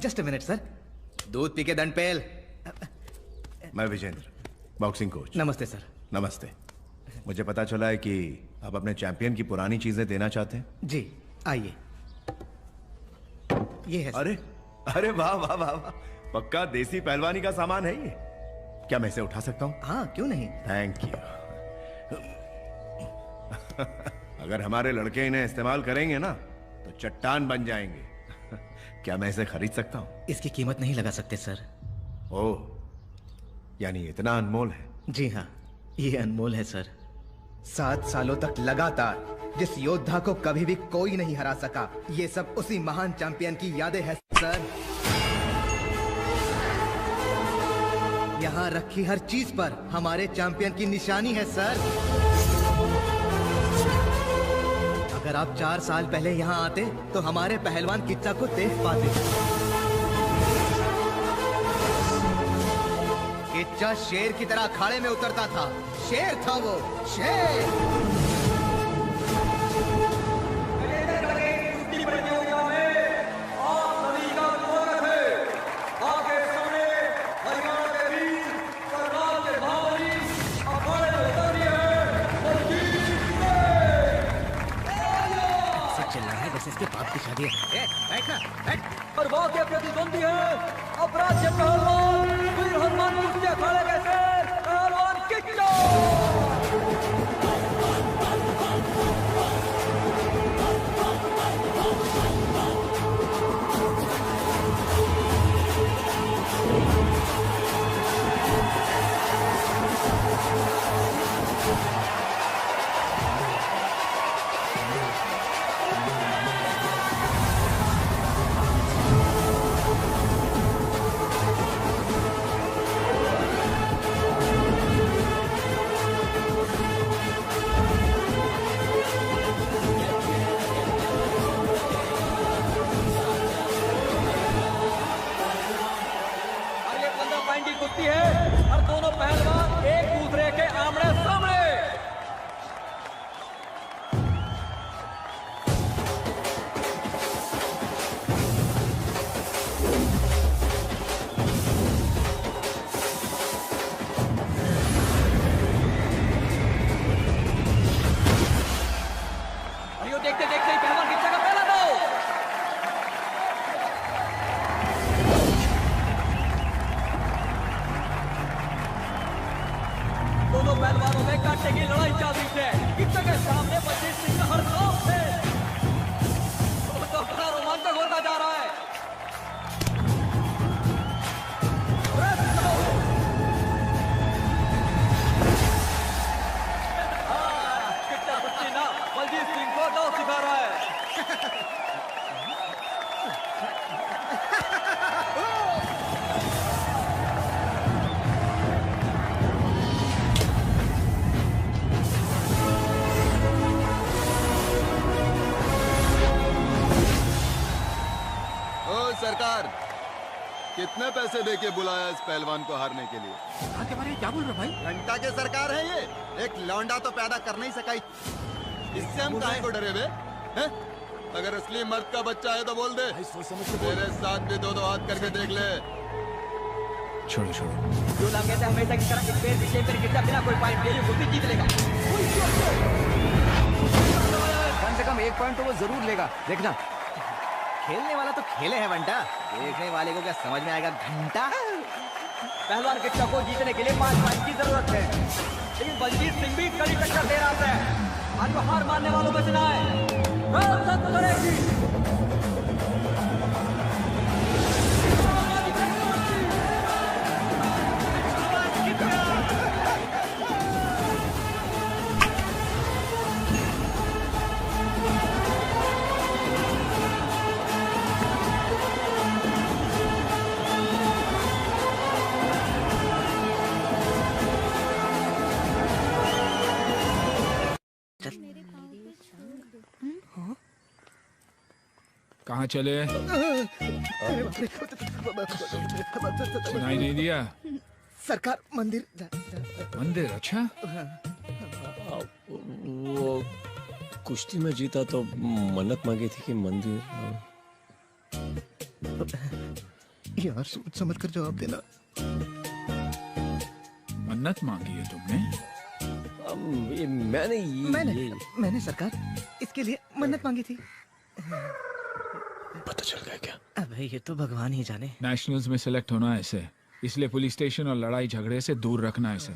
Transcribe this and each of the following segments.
Just a minute sir, दूध P के दंड पेल। मैं विजेंद्र, बॉक्सिंग कोच। नमस्ते सर। नमस्ते। मुझे पता चला है कि आप अपने चैंपियन की पुरानी चीजें देना चाहते हैं। जी आइए, ये है सर। अरे अरे वाह वाह वाह वाह, पक्का देसी पहलवानी का सामान है ये। क्या मैं इसे उठा सकता हूँ? हाँ क्यों नहीं। Thank you. अगर हमारे लड़के इन्हें इस्तेमाल करेंगे ना तो चट्टान बन जाएंगे। क्या मैं इसे खरीद सकता हूँ? इसकी कीमत नहीं लगा सकते सर। ओह, यानी इतना अनमोल है? जी हाँ, ये अनमोल है सर। 7 सालों तक लगातार जिस योद्धा को कभी भी कोई नहीं हरा सका, ये सब उसी महान चैंपियन की यादें हैं सर। यहाँ रखी हर चीज पर हमारे चैंपियन की निशानी है सर। अगर आप 4 साल पहले यहाँ आते तो हमारे पहलवान किच्चा को देख पाते। किच्चा शेर की तरह अखाड़े में उतरता था। शेर था वो, शेर। इसके बाप की शादी है। बैठना, बैठ। और वो के प्रतिद्वंदी है अपराध पहलवान वीर हनुमान कुश्ती अखाड़े के शेर पहलवान किच्चा। है और दोनों पहलवान एक दूसरे के आमने सामने। और देखते देखते ही पहलवान किच्चा का पहला दाव। दोनों पहलवानों में कांटे की लड़ाई चल रही है। किच्चा के सामने बलजीत सिंह का हर खौफ है। तो बड़ा रोमांचक होता जा रहा है। किच्चा कुश्ती ना बलजीत सिंह को दाव सिखा रहा है। सरकार, कितने पैसे देके बुलाया इस पहलवान को हारने के लिए? के बारे में क्या बोल रहे भाई? घंटा के सरकार है ये। एक लौंडा तो पैदा कर नहीं सका, इससे हम काहे को डरे बे? हैं? अगर असली मर्द का बच्चा है तो बोल दे। मेरे साथ भी दो हाथ करके देख ले। छोड़ो छोड़ो। जो लोग कहते हैं हमेशा की तरह एक पैर पीछे पैर कितना बिना कोई पॉइंट ले कुश्ती जीत लेगा। कम से कम 1 पॉइंट तो वो जरूर लेगा, देखना। खेलने वाला तो खेले है बंटा, देखने वाले को क्या समझ में आएगा घंटा। पहलवान किच्चा को जीतने के लिए 5 पॉइंट की जरूरत है, लेकिन बलजीत सिंह भी कड़ी टक्कर दे रहा है। आज वो हार मानने वालों में से ना है। करेगी कहाँ चले? सुनाई नहीं दिया? सरकार मंदिर। मंदिर? अच्छा। वो कुश्ती में जीता तो मन्नत मांगी थी कि मंदिर। यार सोच समझ कर जवाब देना। मन्नत मांगी है तुमने? मैंने सरकार इसके लिए मन्नत मांगी थी। पता चल गया क्या? अबे ये तो भगवान ही जाने। नेशनल्स में सिलेक्ट होना है इसे, इसलिए पुलिस स्टेशन और लड़ाई झगड़े से दूर रखना है इसे,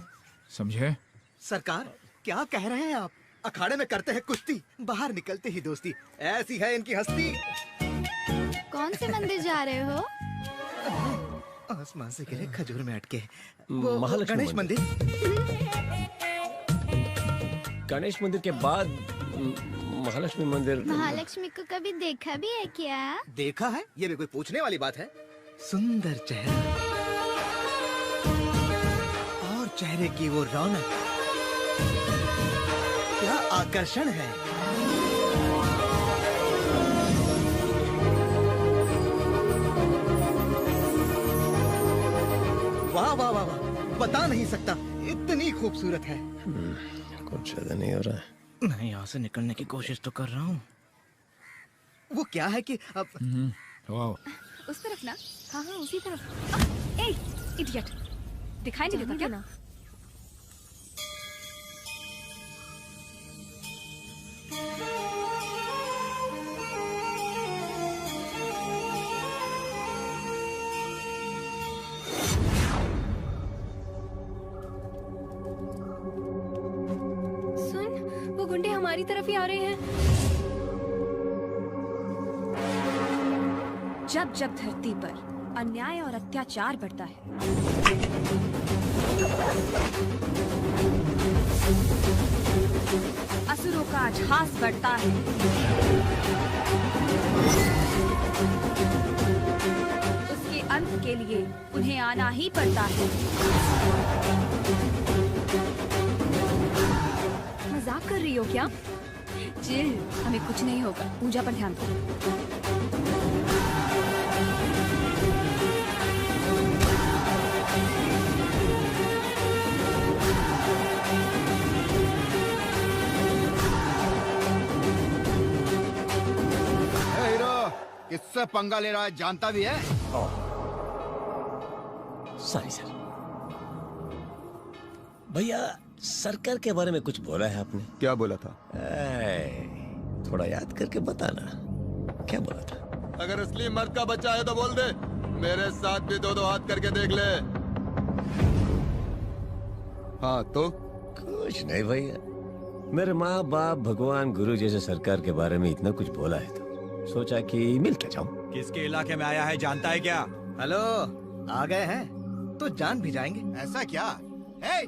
समझे? सरकार क्या कह रहे हैं आप? अखाड़े में करते हैं कुश्ती, बाहर निकलते ही दोस्ती, ऐसी है इनकी हस्ती। कौन से मंदिर जा रहे हो? आसमान से गिरे खजूर में अटके वो महालक्ष्मी गणेश मंदिर। गणेश मंदिर के बाद महालक्ष्मी मंदिर। महालक्ष्मी को कभी देखा भी है क्या? देखा है? ये भी कोई पूछने वाली बात है? सुंदर चेहरा और चेहरे की वो रौनक, क्या आकर्षण है। वाह वाह वाह वाह, बता नहीं सकता, इतनी खूबसूरत है। कुछ ज्यादा नहीं हो रहा है। मैं यहाँ से निकलने की कोशिश तो कर रहा हूँ। वो क्या है कि अब वाह, उस तरफ ना। हाँ हाँ उसी तरफ। ए इडियट, दिखाई नहीं देता क्या ना? सुन, वो गुंडे हमारी तरफ ही आ रहे हैं। जब जब धरती पर अन्याय और अत्याचार बढ़ता है, असुरों का अट्टहास बढ़ता है, उसके अंत के लिए उन्हें आना ही पड़ता है। मजाक कर रही हो क्या? चिल, हमें कुछ नहीं होगा। पूजा पर ध्यान दो। किससे पंगा ले रहा है जानता भी है? Sorry sir. भैया सरकार के बारे में कुछ बोला है आपने? क्या बोला था? थोड़ा याद करके बताना, क्या बोला था? अगर असली मर्द का बच्चा है तो बोल दे, मेरे साथ भी दो दो हाथ करके देख ले। हाँ तो? कुछ नहीं भैया, मेरे माँ बाप भगवान गुरु जैसे सरकार के बारे में इतना कुछ बोला है तो सोचा कि मिलके जाऊं। किसके इलाके में आया है जानता है क्या? हेलो, आ गए हैं तो जान भी जाएंगे। ऐसा क्या? ए,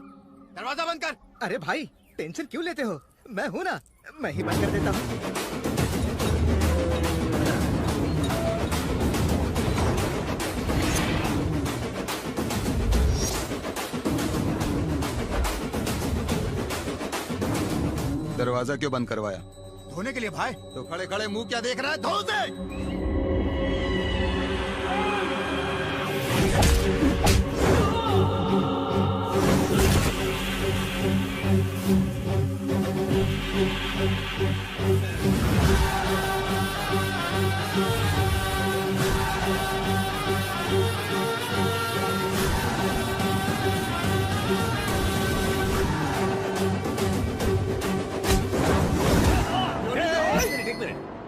दरवाजा बंद कर। अरे भाई टेंशन क्यों लेते हो, मैं हूं ना, मैं ही बंद कर देता हूँ। दरवाजा क्यों बंद करवाया? धोने के लिए भाई। तो खड़े खड़े मुंह क्या देख रहा है? धो दे।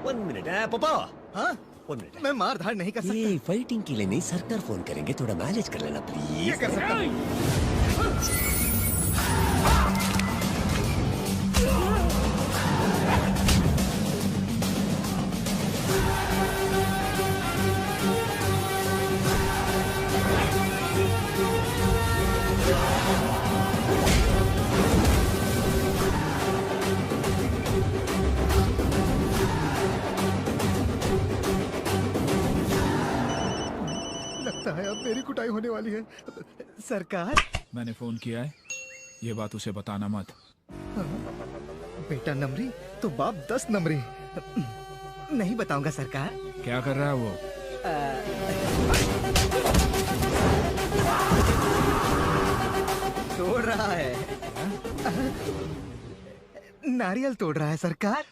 वन मिनट पापा। हाँ, 1 मिनट। मैं मार धाड़ नहीं कर सकता। ये फाइटिंग के लिए नहीं, सरकार फोन करेंगे, थोड़ा मैनेज कर लेना प्लीज। ये कर सकता हूँ। लगता है अब मेरी कुटाई होने वाली है। सरकार, मैंने फोन किया है, ये बात उसे बताना मत। बेटा नमरी तो बाप 10 नमरी। नहीं बताऊंगा सरकार। क्या कर रहा है वो? तोड़ रहा है, नारियल तोड़ रहा है सरकार।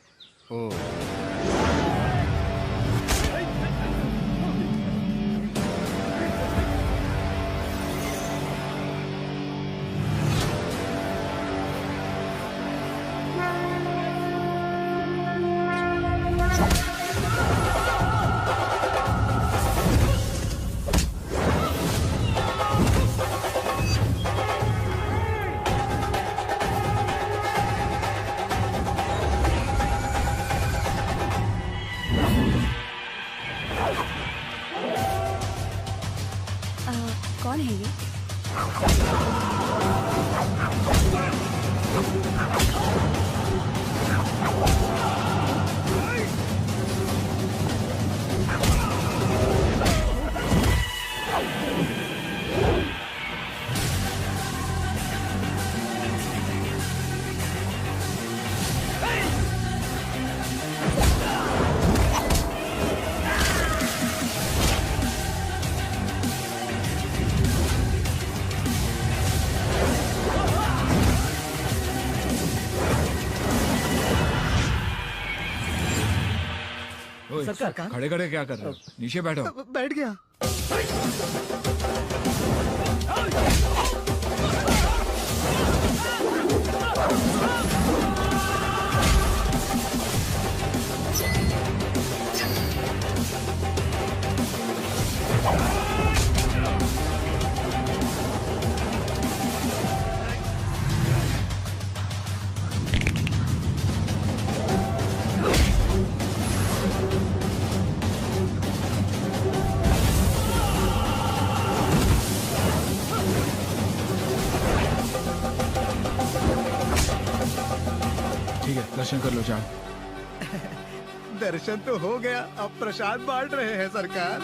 कौन है ये? ओए, सरकार। खड़े खड़े क्या कर रहे हो? नीचे बैठो। बैठ गया। ठीक है, दर्शन कर लो, जाओ। दर्शन तो हो गया, अब प्रसाद बांट रहे हैं सरकार।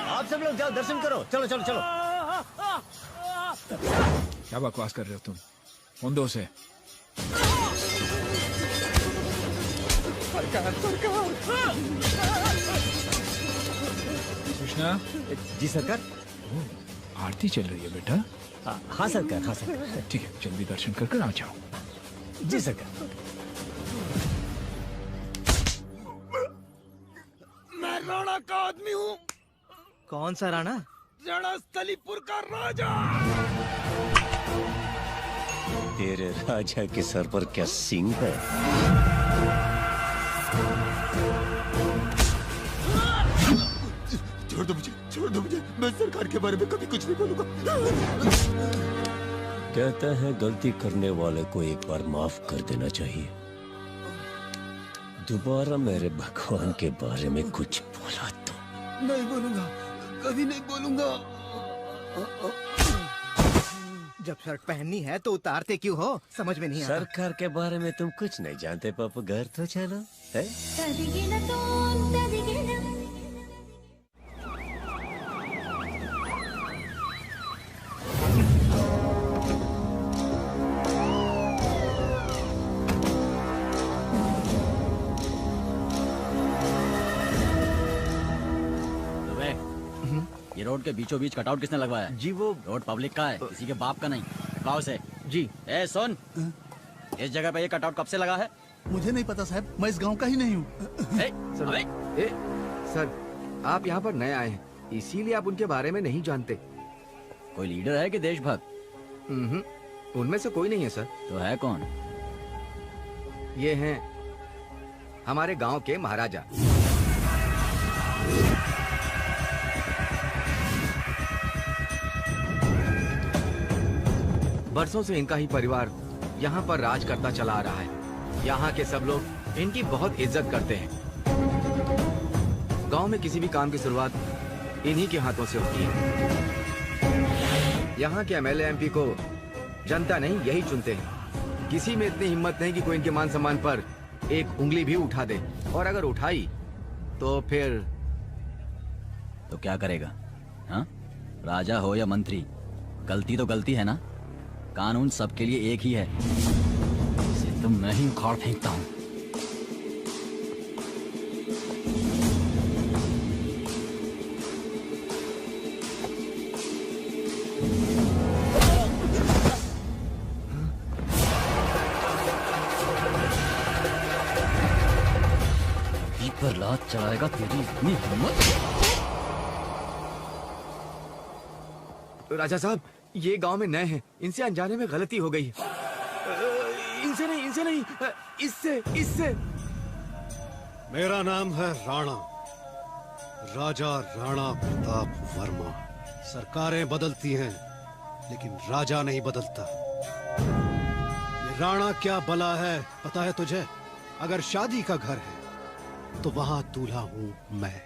आप सब लोग जाओ दर्शन करो, चलो चलो चलो। क्या बकवास कर रहे हो तुम? मुंडो से। कृष्णा, जी सरकार। आरती चल रही है बेटा। हाँ सरकार, हाँ सरकार। ठीक है, जल्दी दर्शन कर आ जाओ। जी सरकार। मैं राणा का आदमी हूँ। कौन सा राणा? रणस्थलीपुर का राजा। तेरे राजा के सर पर क्या सींग है? छोड़ दो मुझे, मैं सरकार के बारे में कभी कुछ नहीं बोलूंगा। कहता है गलती करने वाले को एक बार माफ कर देना चाहिए। दोबारा मेरे भगवान के बारे में कुछ बोला तो नहीं बोलूंगा, कभी नहीं बोलूंगा। जब शर्ट पहननी है तो उतारते क्यों हो? समझ में नहीं आता। सरकार के बारे में तुम कुछ नहीं जानते पापा, घर तो चलो है? ये रोड के बीचों बीच कटआउट किसने लगवाया? जी वो रोड पब्लिक का है, किसी के बाप का नहीं। हटवाओ से। जी। ए सुन, इस जगह पे ये कटआउट कब से लगा है? मुझे नहीं पता साहब, मैं इस गांव का ही नहीं हूँ। सर, आप यहाँ पर नए आए हैं, इसीलिए आप उनके बारे में नहीं जानते। कोई लीडर है कि देशभक्त? उनमें से कोई नहीं है सर। तो है कौन? ये हैं हमारे गांव के महाराजा। बरसों से इनका ही परिवार यहाँ पर राज करता चला आ रहा है। यहाँ के सब लोग इनकी बहुत इज्जत करते हैं। गांव में किसी भी काम की शुरुआत इन्हीं के हाथों से होती है। यहाँ के एमएलए एमपी को जनता नहीं, यही चुनते हैं। किसी में इतनी हिम्मत नहीं कि कोई इनके मान सम्मान पर एक उंगली भी उठा दे, और अगर उठाई तो फिर तो क्या करेगा? हाँ? राजा हो या मंत्री, गलती तो गलती है ना। कानून सबके लिए एक ही है। इसे तो मैं ही उखाड़ फेंकता हूँ। पर लात चलाएगा तेरी इतनी हिम्मत? राजा साहब, ये गांव में नए हैं, इनसे अनजाने में गलती हो गई। इनसे नहीं, इससे। मेरा नाम है राणा, राजा राणा प्रताप वर्मा। सरकारें बदलती हैं, लेकिन राजा नहीं बदलता। ये राणा क्या बला है पता है तुझे? अगर शादी का घर है तो वहां दूल्हा हूं मैं,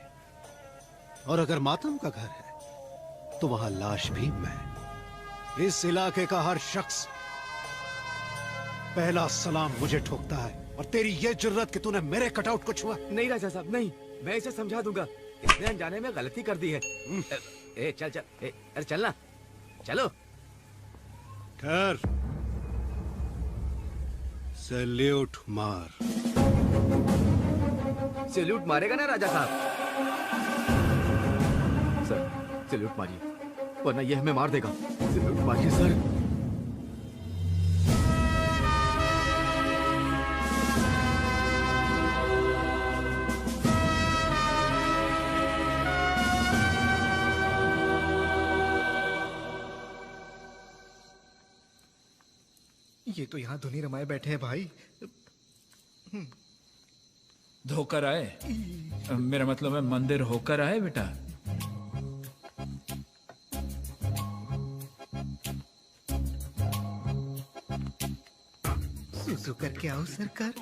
और अगर मातम का घर है तो वहां लाश भी मैं। इस इलाके का हर शख्स पहला सलाम मुझे ठोकता है, और तेरी ये जुर्रत कि तूने मेरे कटआउट को छुआ। नहीं राजा साहब नहीं, मैं इसे समझा दूंगा। इसने अनजाने में गलती कर दी है। ए चल चल, अरे चलना, चलो। ठहर, सैल्यूट मार। सैल्यूट मारेगा ना राजा साहब? सर सैल्यूट मारिए, वरना ये हमें मार देगा। सैल्यूट मारिए सर। ये तो यहाँ धुनी रमाए बैठे हैं भाई। धोकर आए? मेरा मतलब है मंदिर होकर आए बेटा। सुसु करके आओ सरकार।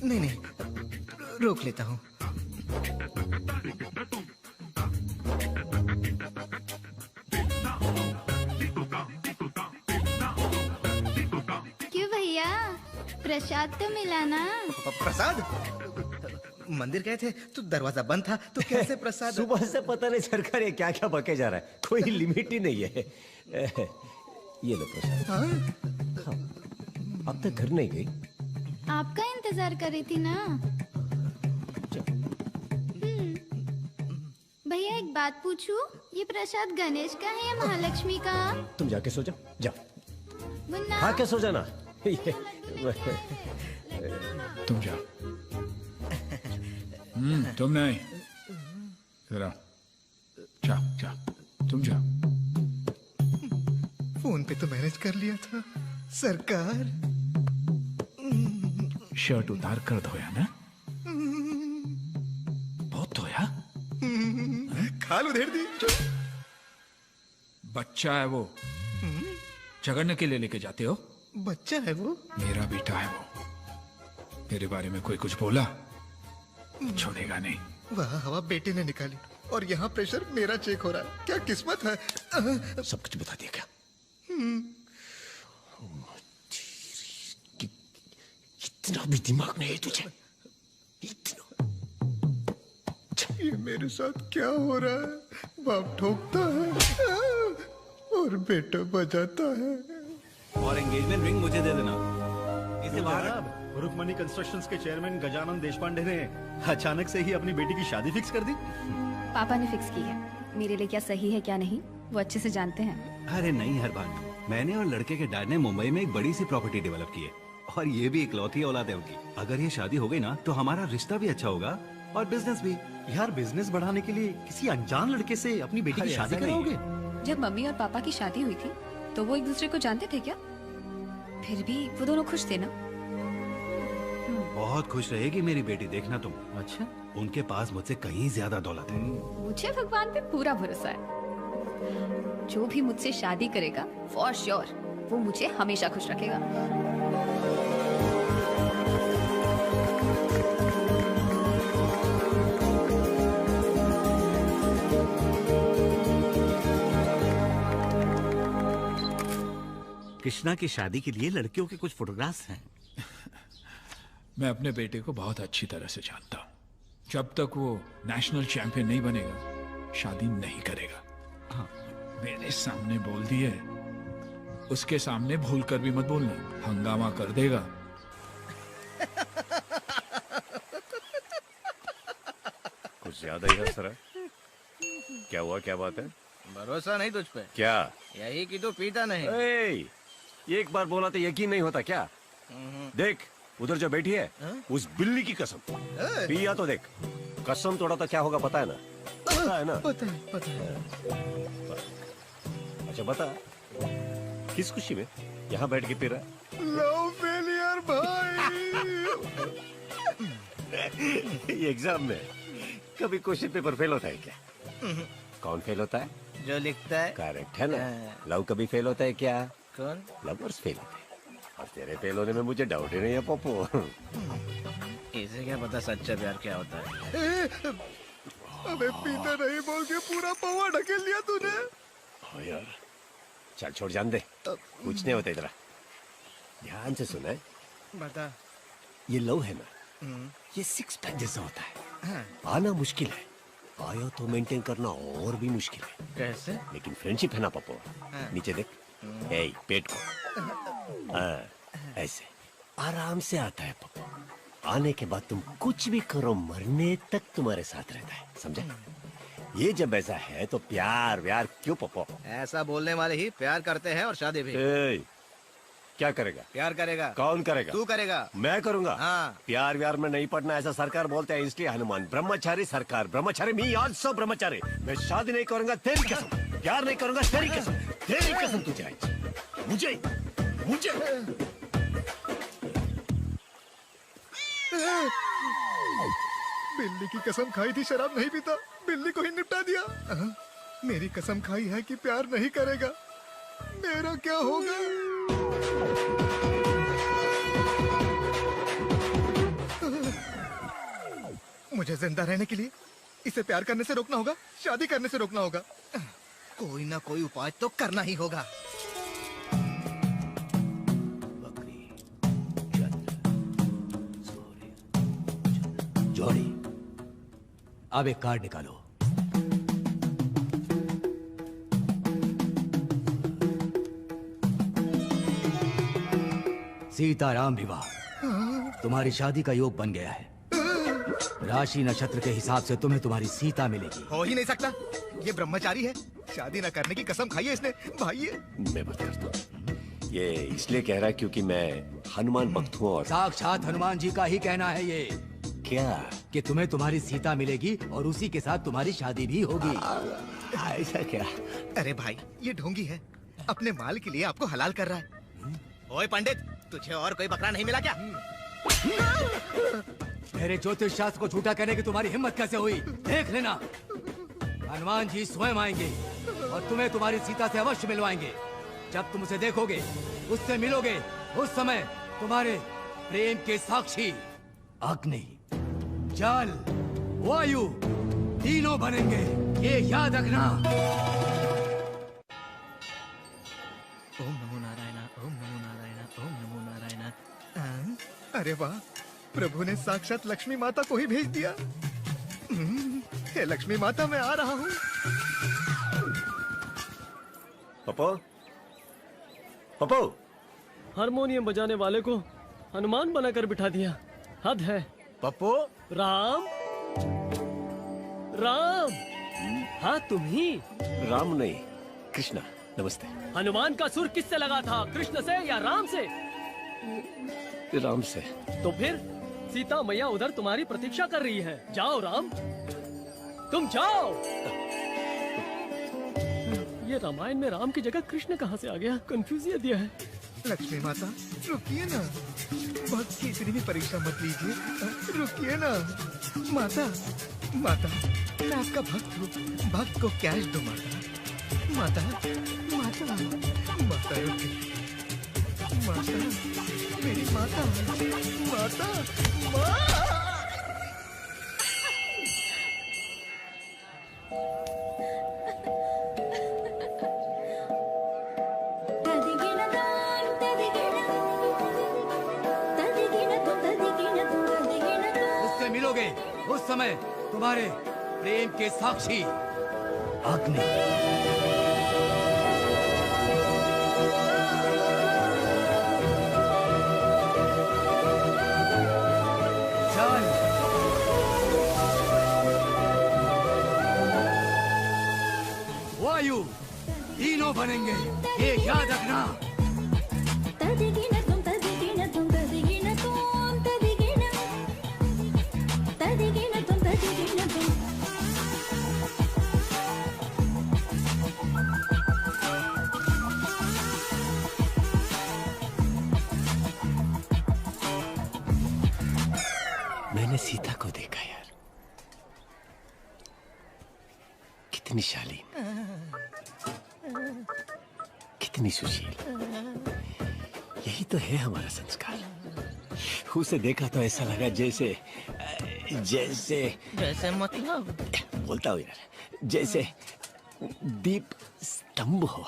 नहीं नहीं, रोक लेता हूँ। क्यों भैया, प्रसाद तो मिला ना? प्रसाद? मंदिर गए थे तो दरवाजा बंद था, तो कैसे प्रसाद? सुबह से पता नहीं सरकार ये क्या क्या बके जा रहा है, कोई लिमिट ही नहीं है। ये लो प्रसाद। हाँ। अब तक घर नहीं गई? आपका इंतजार कर रही थी ना। भैया एक बात पूछूं, ये प्रसाद गणेश का है या महालक्ष्मी का? तुम जाके सो जाओ, जाओ। मुन्ना हाँ के सो जाना। तुम जाओ। तुम नहीं, जरा जाओ जाओ, तुम जाओ। फोन पे तो मैनेज कर लिया था सरकार। शर्ट उतार कर धोया ना? बहुत धोया? खाल उधेड़ दी। बच्चा है वो, झगड़ने के लिए लेके जाते हो? बच्चा है वो? मेरा बेटा है वो। मेरे बारे में कोई कुछ बोला छोड़ेगा नहीं। वह हवा बेटे ने निकाली और यहाँ प्रेशर मेरा चेक हो रहा है। क्या किस्मत है। सब कुछ बता दिया क्या? इतना भी दिमाग नहीं है तुझे? इतना। ये मेरे साथ क्या हो रहा है? बाप ठोकता है और बेटा बजाता है। और एंगेजमेंट रिंग मुझे दे देना। इसे बाहर। रुकमणी कंस्ट्रक्शंस के चेयरमैन गजानन देशपांडे ने अचानक से ही अपनी बेटी की शादी फिक्स कर दी। पापा ने फिक्स की है। मेरे लिए क्या सही है क्या नहीं वो अच्छे से जानते हैं। अरे नहीं हरबान, मैंने और लड़के के डैड ने मुंबई में एक बड़ी सी प्रॉपर्टी डेवलप की है, और ये भी इकलौती औलाद है उनकी। अगर ये शादी हो गई ना तो हमारा रिश्ता भी अच्छा होगा और बिजनेस भी। यार बिजनेस बढ़ाने के लिए किसी अनजान लड़के से अपनी बेटी की शादी कराओगे? जब मम्मी और पापा की शादी हुई थी तो वो एक दूसरे को जानते थे क्या? फिर भी वो दोनों खुश थे ना? बहुत खुश रहेगी मेरी बेटी, देखना तुम। अच्छा, उनके पास मुझसे कहीं ज्यादा दौलत है। मुझे भगवान पे पूरा भरोसा है। जो भी मुझसे शादी करेगा फॉर श्योर वो मुझे हमेशा खुश रखेगा। कृष्णा की शादी के लिए लड़कियों के कुछ फोटोग्राफ्स हैं। मैं अपने बेटे को बहुत अच्छी तरह से जानता हूँ। जब तक वो नेशनल चैंपियन नहीं बनेगा शादी नहीं करेगा। हाँ, मेरे सामने बोल दिए, उसके सामने भूल कर भी मत बोलना, हंगामा कर देगा। कुछ ज्यादा ही हंस रहा है। क्या हुआ, क्या बात है? भरोसा नहीं तुझ पे? क्या? यही कि तू पीता नहीं। ये एक बार बोला तो यकीन नहीं होता क्या? देख उधर जो बैठी है उस बिल्ली की कसम, पिया तो देख, कसम तोड़ा तो क्या होगा पता है ना? पता है ना? पता है। अच्छा बता, किस खुशी में यहाँ बैठ के पी रहा है? लव फेलियर भाई। एग्जाम में कभी क्वेश्चन पेपर फेल होता है क्या? कौन फेल होता है? जो लिखता है। करेक्ट है ना? लव कभी फेल होता है क्या? कौन? लवर्स फेल होते हैं। और तेरे फेल होने में मुझे डाउट ही नहीं है पप्पू। इस इसे क्या पता सच्चा प्यार क्या होता है। अबे पीते नहीं बोल के पूरा पवा ढकेल लिया तूने। हाँ यार, चल छोड़, जान दे, कुछ नहीं होता इधर। ध्यान से सुना है, बता। ये लव है ना, ये सिक्स पैक जैसा होता है। आना मुश्किल है, आया तो मेंटेन करना और भी मुश्किल है। कैसे? लेकिन फ्रेंडशिप है ना पप्पो, नीचे देख, ए पेट को, ऐसे आराम से आता है पप्पो। आने के बाद तुम कुछ भी करो, मरने तक तुम्हारे साथ रहता है, समझे? ये जब ऐसा है तो प्यार व्यार क्यों पप्पो? ऐसा बोलने वाले ही प्यार करते हैं और शादी भी। क्या करेगा? प्यार करेगा। कौन करेगा? तू करेगा। मैं करूंगा। हाँ। प्यार व्यार में नहीं पड़ना, ऐसा सरकार बोलते हैं, इसलिए हनुमान ब्रह्मचारी सरकार, ब्रह्मचारी मी आल्सो ब्रह्मचारी। मैं शादी नहीं करूंगा, तेरी कसम। प्यार नहीं करूंगा, तेरी कसम। तेरी कसम तुझे, मुझे मुझे बिल्ली की कसम खाई थी शराब नहीं पीता, बिल्ली को ही निपटा दिया। मेरी कसम खाई है कि प्यार नहीं करेगा, मेरा क्या होगा? मुझे जिंदा रहने के लिए इसे प्यार करने से रोकना होगा, शादी करने से रोकना होगा। कोई ना कोई उपाय तो करना ही होगा। जोड़ी, अब एक कार्ड निकालो। सीताराम विवाह, तुम्हारी शादी का योग बन गया है। राशि नक्षत्र के हिसाब से तुम्हें तुम्हारी सीता मिलेगी। हो ही नहीं सकता, ये ब्रह्मचारी है, शादी न करने की कसम खाई है इसने। भाई मैं बात करता हूँ, ये इसलिए कह रहा है क्योंकि मैं हनुमान भक्त हूँ और साक्षात हनुमान जी का ही कहना है ये। क्या? कि तुम्हें तुम्हारी सीता मिलेगी और उसी के साथ तुम्हारी शादी भी होगी। ऐसा क्या? अरे भाई, ये ढोंगी है, अपने माल के लिए आपको हलाल कर रहा है। ओए पंडित, तुझे और कोई बकरा नहीं मिला क्या? मेरे ज्योतिष शास्त्र को झूठा कहने की तुम्हारी हिम्मत कैसे हुई? देख लेना, हनुमान जी स्वयं आएंगे और तुम्हें तुम्हारी सीता से अवश्य मिलवाएंगे। जब तुम उसे देखोगे, उससे मिलोगे, उस समय तुम्हारे प्रेम के साक्षी अग्नि, जल, वायु तीनों बनेंगे, ये याद रखना। ओम नमो नारायण, ओम नमो नारायण, ओम नमो नारायण। अरे वाह, प्रभु ने साक्षात लक्ष्मी माता को ही भेज दिया। हे लक्ष्मी माता, मैं आ रहा हूँ। पप्पो, पप्पो, हारमोनियम बजाने वाले को हनुमान बनाकर बिठा दिया, हद है। पप्पो, राम, राम, हाँ तुम ही। राम नहीं, कृष्णा, नमस्ते। हनुमान का सुर किससे लगा था, कृष्ण से या राम से? राम से। तो फिर सीता मैया उधर तुम्हारी प्रतीक्षा कर रही है, जाओ राम, तुम जाओ। ये रामायण में राम की जगह कृष्ण कहाँ से आ गया? कंफ्यूज दिया है। लक्ष्मी माता, रुकिए ना, भक्त की इतनी भी परीक्षा मत लीजिए, रुकिए ना। माता, माता, मैं आपका भक्त हूँ, भक्त को कैश दो माता। माता, माता, माता रुकिए, माता, मेरी माता, माता, माँ। उससे मिलोगे, उस समय तुम्हारे प्रेम के साक्षी अग्नि, जल, वायु तीनों बनेंगे, ये याद रखना। मैंने सीता को देखा यार, कितनी शालीन, कितनी सुशील। यही तो है हमारा संस्कार। उसे देखा तो ऐसा लगा जैसे जैसे जैसे मतलब बोलता हूँ यार, जैसे दीप स्तंभ हो।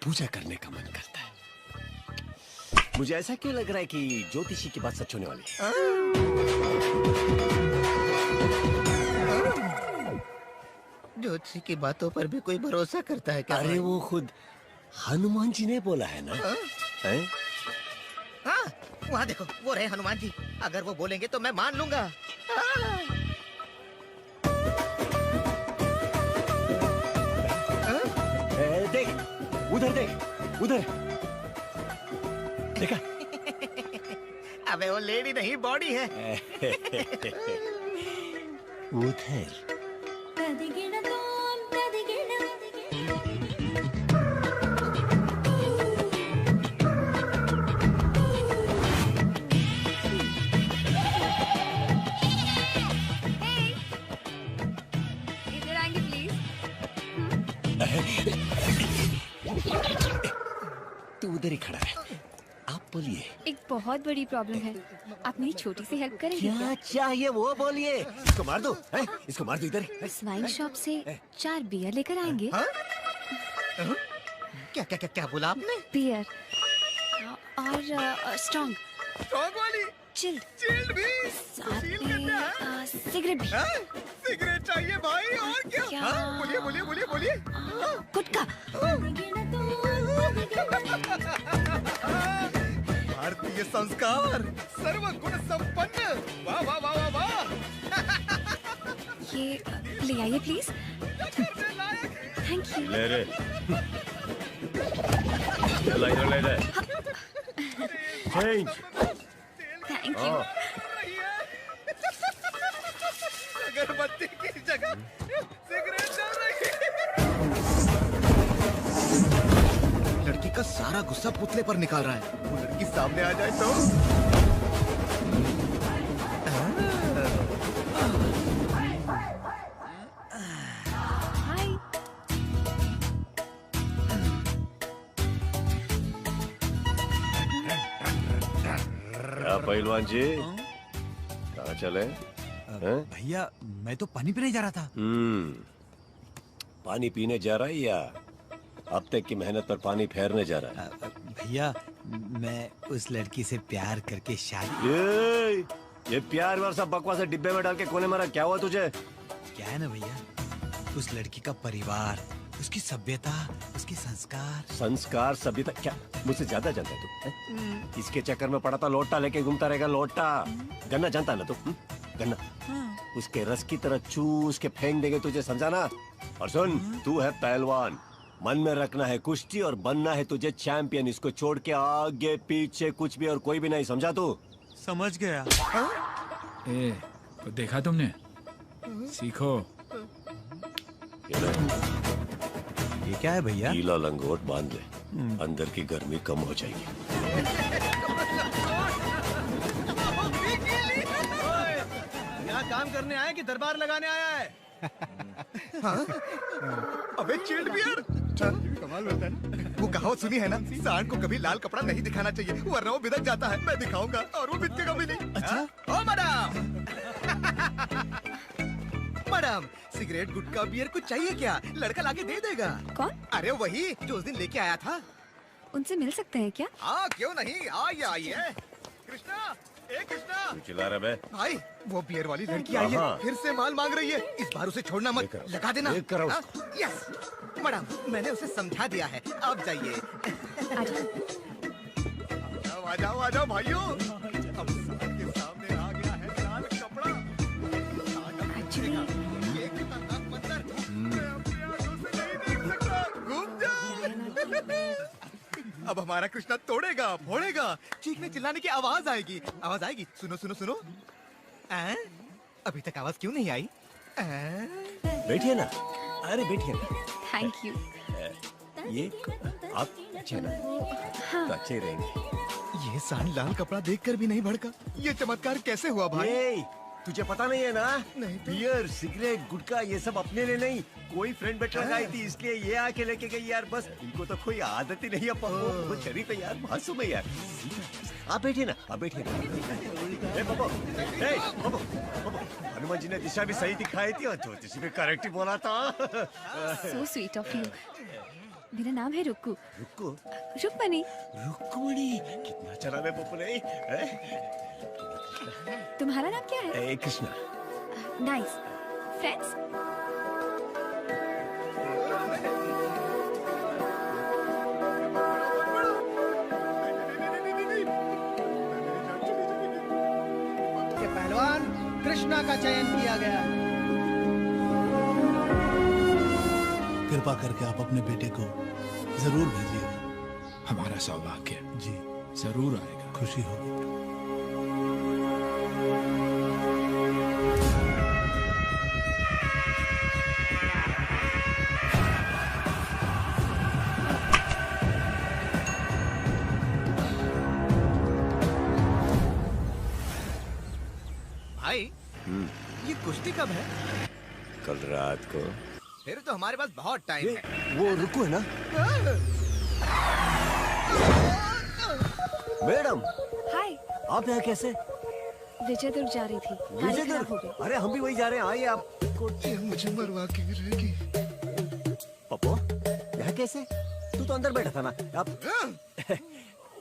पूजा करने का मन करता है। मुझे ऐसा क्यों लग रहा है कि ज्योतिषी की बात सच होने वाली है? ज्योतिषी की बातों पर भी कोई भरोसा करता है क्या? अरे वो खुद हनुमान जी ने बोला है ना। हैं? हाँ, वहाँ देखो, वो रहे हनुमान जी। अगर वो बोलेंगे तो मैं मान लूंगा। देख, उधर देख, उधर देखा? अबे वो लेडी नहीं, बॉडी है। उधर इधर आएंगे प्लीज। तू उधर ही खड़ा है। आप बोलिए। एक बहुत बड़ी प्रॉब्लम है, आप मेरी छोटी सी हेल्प करेंगे क्या चाहिए वो बोलिए। इसको मार दो, हैं? इसको मार दो इधर। इस वाइन शॉप से 4 बियर लेकर आएंगे। क्या क्या क्या क्या बोला आपने? बियर और स्ट्रॉन्ग वाली, चिल्ड भी, साथ में सिगरेट भी। सिगरेट चाहिए भाई, और क्या? हाँ? बोलिए बोलिए बोलिए बोलिए। गुटखा। भारतीय संस्कार, सर्वगुण संपन्न। वाह वाह वाह वाह वाह। ये ले आइए प्लीज। Thank you. ले रे। चला इधर ले रे। चेंज। Thank you. अगरबत्ती की जगह सिगरेट चल रही है। लड़की का सारा गुस्सा पुतले पर निकाल रहा है। वो लड़की सामने आ जाए तो हाय। क्या पहलवान जी, कहाँ चले? भैया मैं तो पानी पीने जा रहा था। पानी पीने जा रहा है या अब तक की मेहनत पर पानी फेरने जा रहा है? भैया मैं उस लड़की से प्यार करके शादी। ये प्यार वार सब बकवास डिब्बे में डाल के कोने मारा, क्या हुआ तुझे? क्या है ना भैया, उस लड़की का परिवार, उसकी सभ्यता, उसके संस्कार। संस्कार सभ्यता क्या मुझसे ज्यादा जानता है तू? इसके चक्कर में पड़ा था, लोटा लेके घूमता रहेगा। लोटा गन्ना जानता है ना तू? गन्ना उसके रस की तरह चूस के फेंक देंगे तुझे, समझा ना? और सुन, तू है पहलवान, मन में रखना है कुश्ती और बनना है तुझे चैंपियन। इसको छोड़ के आगे पीछे कुछ भी और कोई भी नहीं, समझा तू? समझ गया। ए, तो देखा तुमने? सीखो। ये क्या है भैया? गीला लंगोट बांध ले, अंदर की गर्मी कम हो जाएगी। यहाँ काम करने आया कि दरबार लगाने आया है? हाँ? अबे चिल्ड बियर। कमाल होता है ना? वो कहावत सुनी है ना, सांड को कभी लाल कपड़ा नहीं दिखाना चाहिए वरना वो बिदक जाता है। मैं दिखाऊंगा और वो बिदकेगा भी नहीं। अच्छा? ओ मैडम। मैडम, सिगरेट गुटखा बियर कुछ चाहिए क्या? लड़का लाके दे देगा। कौन? अरे वही जो उस दिन लेके आया था। उनसे मिल सकते हैं क्या? हाँ क्यों नहीं, आइए आइए। कृष्णा, ए कृष्णा। तू चिल्ला रहा है बे? भाई वो बियर वाली लड़की आई है, फिर से माल मांग रही है। इस बार उसे छोड़ना मत, लगा देना। यस मैडम, मैंने उसे समझा दिया है, आप जाइए। आ जाओ आ जाओ भाइयों, अब सबके सामने आ गया है लाल कपड़ा। ये खतरनाक मंदिर, मैं अपनी आंखों से नहीं देख सकता। घूम जाओ। अब हमारा कृष्णा तोड़ेगा, फोड़ेगा, चीखने चिल्लाने की आवाज आएगी। आवाज आएगी, सुनो सुनो सुनो। अभी तक आवाज क्यों नहीं आई? बैठिए ना, अरे बैठिए ना। Thank you. ये आप अच्छे ना? हाँ। तो अच्छे रहेंगे। ये सांड लाल कपड़ा देखकर भी नहीं भड़का। ये चमत्कार कैसे हुआ भाई? तुझे पता नहीं है ना? नहीं। बियर, सिगरेट, गुटखा ये सब अपने लिए नहीं, कोई फ्रेंड बैठ लगाई थी, इसलिए ये आके लेके गई यार। बस इनको तो कोई आदत ही नहीं है। बहुत शरीफ है यार, मासूम है यार। आप बैठिए ना, आप बैठिए ना। ए पप्पो, पप्पो, हनुमान जी ने दिशा भी सही दिखाई थी और ज्योतिषी भी करेक्ट ही बोला था। So sweet of you. मेरा नाम है रुक्कू। रुक्कू? रुक्मणी। रुक्मणी, कितना अच्छा नाम है पप्पू ने। तुम्हारा नाम क्या है? कृष्णा। नाइस। फ्रेंड्स? पहलवान कृष्णा का चयन किया गया। कृपा करके आप अपने बेटे को जरूर भेजिएगा। हमारा सौभाग्य जी जरूर आएगा। खुशी होगी। भाई ये कुश्ती कब है? कल रात को। फिर तो हमारे पास बहुत टाइम है। वो रुको है ना? मैडम। हाय। आप यहाँ कैसे? विजय दुर्ग जा रही थी। गाड़ी खराब हो गई। अरे हम भी वही जा रहे हैं, आइए आप। मुझे मरवा के गिरेगी। पप्पो, यहाँ कैसे? तू तो अंदर बैठा था ना। आप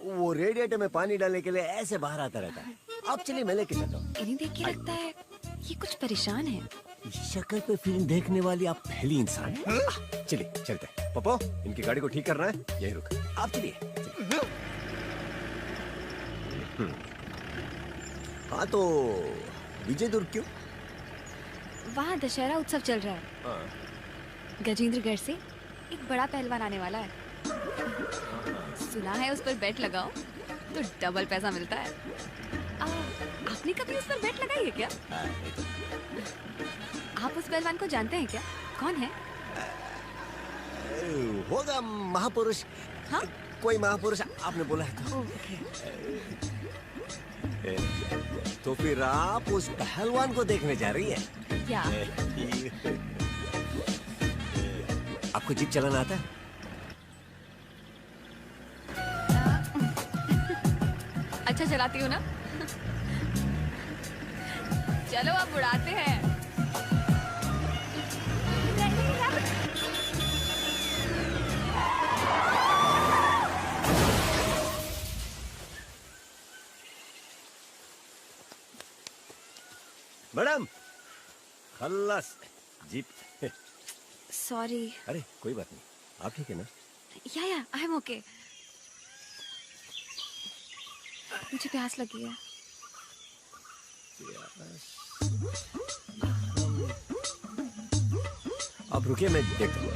वो रेडिएटर में पानी डालने के लिए ऐसे बाहर आता रहता है। आप चलिए, मैं लेके चलता हूँ। इन्हें देख के लगता है ये कुछ परेशान है। शक्ल पे फिल्म देखने वाली आप पहली इंसान हैं। चलिए चलते हैं। पप्पो, इनकी गाड़ी को ठीक करना है, यही रुक। आप चलिए। हाँ तो विजय दुर्ग क्यों? वहाँ दशहरा उत्सव चल रहा है। गजेंद्रगढ़ से एक बड़ा पहलवान आने वाला है। सुना है उस पर बेट लगाओ तो डबल पैसा मिलता है। आपने कभी उस पर बेट लगाई है क्या? आप उस पहलवान को जानते हैं क्या? कौन है? होगा महापुरुष। हाँ? कोई महापुरुष आपने बोला है तो। तो फिर आप उस पहलवान को देखने जा रही है क्या? आपको जीप चलाना आता है? अच्छा चलाती हूँ ना? चलो अब उड़ाते हैं। मैडम, खल्लास जीप। सॉरी। अरे कोई बात नहीं, आप ठीक है ना? या आई एम ओके। मुझे प्यास लगी है। आप रुकिए, मैं देखता हूँ।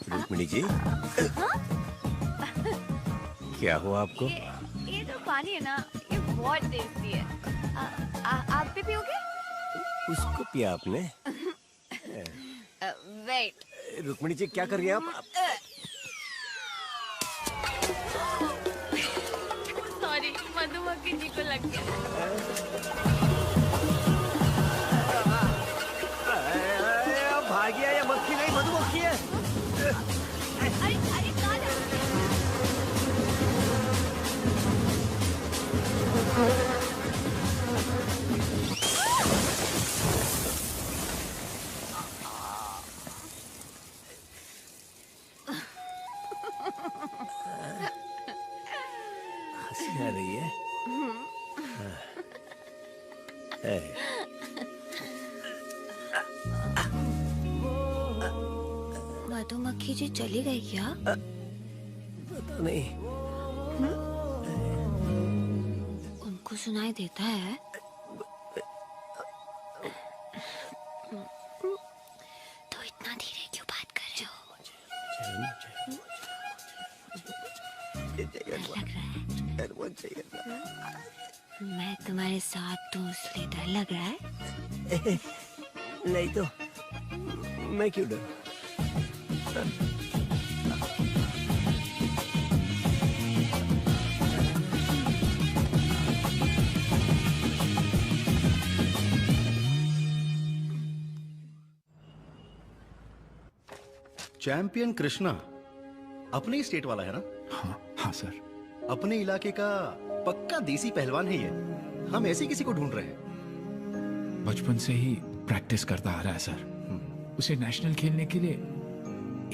रुक्मिणी जी, क्या हुआ आपको? ये तो पानी है ना, ये बहुत टेस्टी है। आप भी पियोगे? उसको पिया आपने? वेट। रुक्मिणी जी क्या कर रही हैं आप? सॉरी, मधुमक्खी जी को लग गया। भागिया, ये मक्खी नहीं मधुमक्खी है। अरे अरे कहाँ जा? हंसी आ रही है। मधुमक्खी जी चली गई क्या? पता नहीं। उनको सुनाई देता है? तो इतना धीरे क्यों बात कर रहे हो? लग रहा है डर चाहिए था। मैं तुम्हारे साथ तो इसलिए डर लग रहा है। नहीं तो मैं क्यों डर? चैंपियन कृष्णा अपने ही स्टेट वाला है ना? हाँ सर। अपने इलाके का पक्का देसी पहलवान है ये। हम ऐसे किसी को ढूंढ रहे हैं। बचपन से ही प्रैक्टिस करता आ रहा है सर। उसे नेशनल खेलने के लिए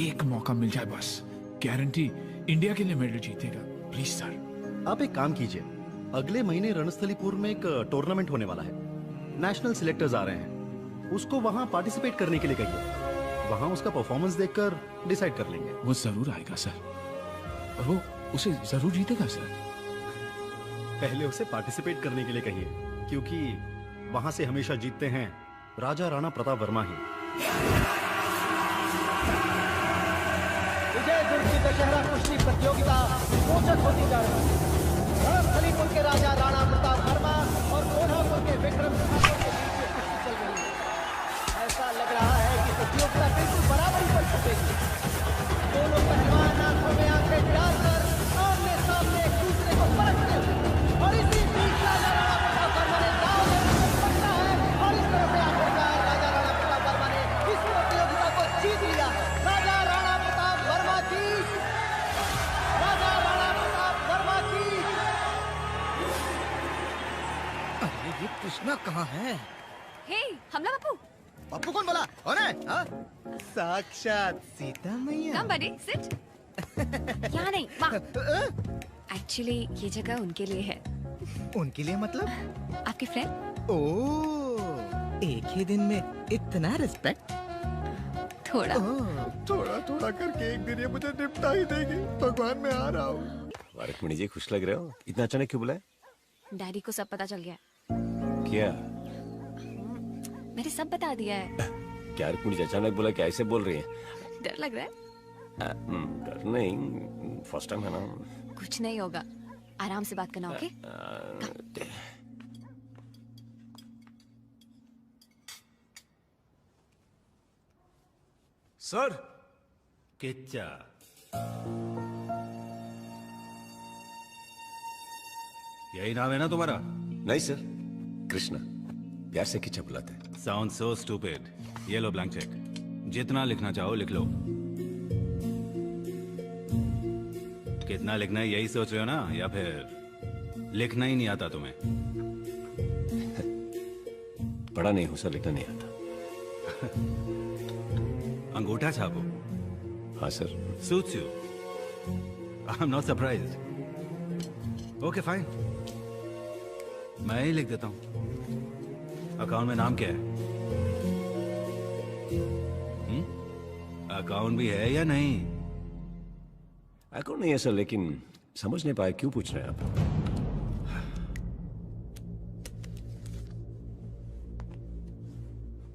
एक मौका मिल जाए बस, गारंटी इंडिया के लिए मेडल जीतेगा। Please sir. आप एक काम कीजिए, अगले महीने रणस्थलीपुर में एक टूर्नामेंट होने वाला है। नेशनल सिलेक्टर्स आ रहे हैं, उसको वहां पार्टिसिपेट करने के लिए कहिए। वहां उसका परफॉर्मेंस देखकर डिसाइड कर लेंगे। वो जरूर आएगा सर, और वो उसे जरूर जीतेगा सर। पहले उसे पार्टिसिपेट करने के लिए कहिए, क्योंकि वहां से हमेशा जीतते हैं राजा राणा प्रताप वर्मा ही। विजयदुर्ग की दशहरा कुश्ती प्रतियोगिता रोचक होती जा रही है। रणस्थलीपुर के राजा राणा प्रताप वर्मा और कोल्हापुर के विक्रम ठाकुर के बीच में कुश्ती चल रही है। ऐसा लग रहा है कि प्रतियोगिता बिल्कुल बराबरी पर छूटेगी। दोनों पहलवान आंखों में आंखें डालकर आमने सामने एक दूसरे को परखते हुए, और इसी बीच राजा राणा प्रताप वर्मा ने दांव में पकड़ा है, और इस तरह से आखिरकार राजा राणा प्रताप वर्मा ने इस प्रतियोगिता को जीत लिया है। राजा राणा प्रताप वर्मा की, राजा राणा प्रताप वर्मा की। अरे ये कृष्णा कहाँ है? हे, हमला बापू। पप्पू कौन बोला? कौन है? हाँ? साक्षात सीता मैया। कम बड़ी, सिट। यहाँ नहीं, वहाँ। एक्चुअली ये जगह उनके लिए है। उनके लिए मतलब? आपके फ्रेंड। ओह, एक ही दिन में इतना रिस्पेक्ट? थोड़ा थोड़ा थोड़ा करके एक दिन ये मुझे निपटा ही देगी। भगवान मैं आ रहा हूँ। रुक्मिणी जी खुश लग रहे हो, इतना अचानक क्यों बुलाए? डैडी को सब पता चल गया। क्या? मैंने सब बता दिया है। क्या रुक्मिणी जी अचानक बोला, क्या ऐसे बोल रही है? डर लग रहा है? डर नहीं, फर्स्ट टाइम है ना। कुछ नहीं होगा, आराम से बात करना। ओके? सर। किच्चा। यही नाम है ना तुम्हारा? नहीं सर, कृष्णा। प्यार से किच्चा बुलाते हैं। Sound so stupid. ये लो ब्लैंक चेक, जितना लिखना चाहो लिख लो। कितना लिखना है यही सोच रहे हो ना, या फिर लिखना ही नहीं आता तुम्हें? पढ़ा नहीं हूं सर, लिखना नहीं आता। अंगूठा छापो। हाँ sir. Suits you. I am not surprised. Okay fine, मैं ही लिख देता हूं। अकाउंट में नाम क्या है? अकाउंट भी है या नहीं? अकाउंट नहीं है सर, लेकिन समझ नहीं पाए क्यों पूछ रहे हैं आप?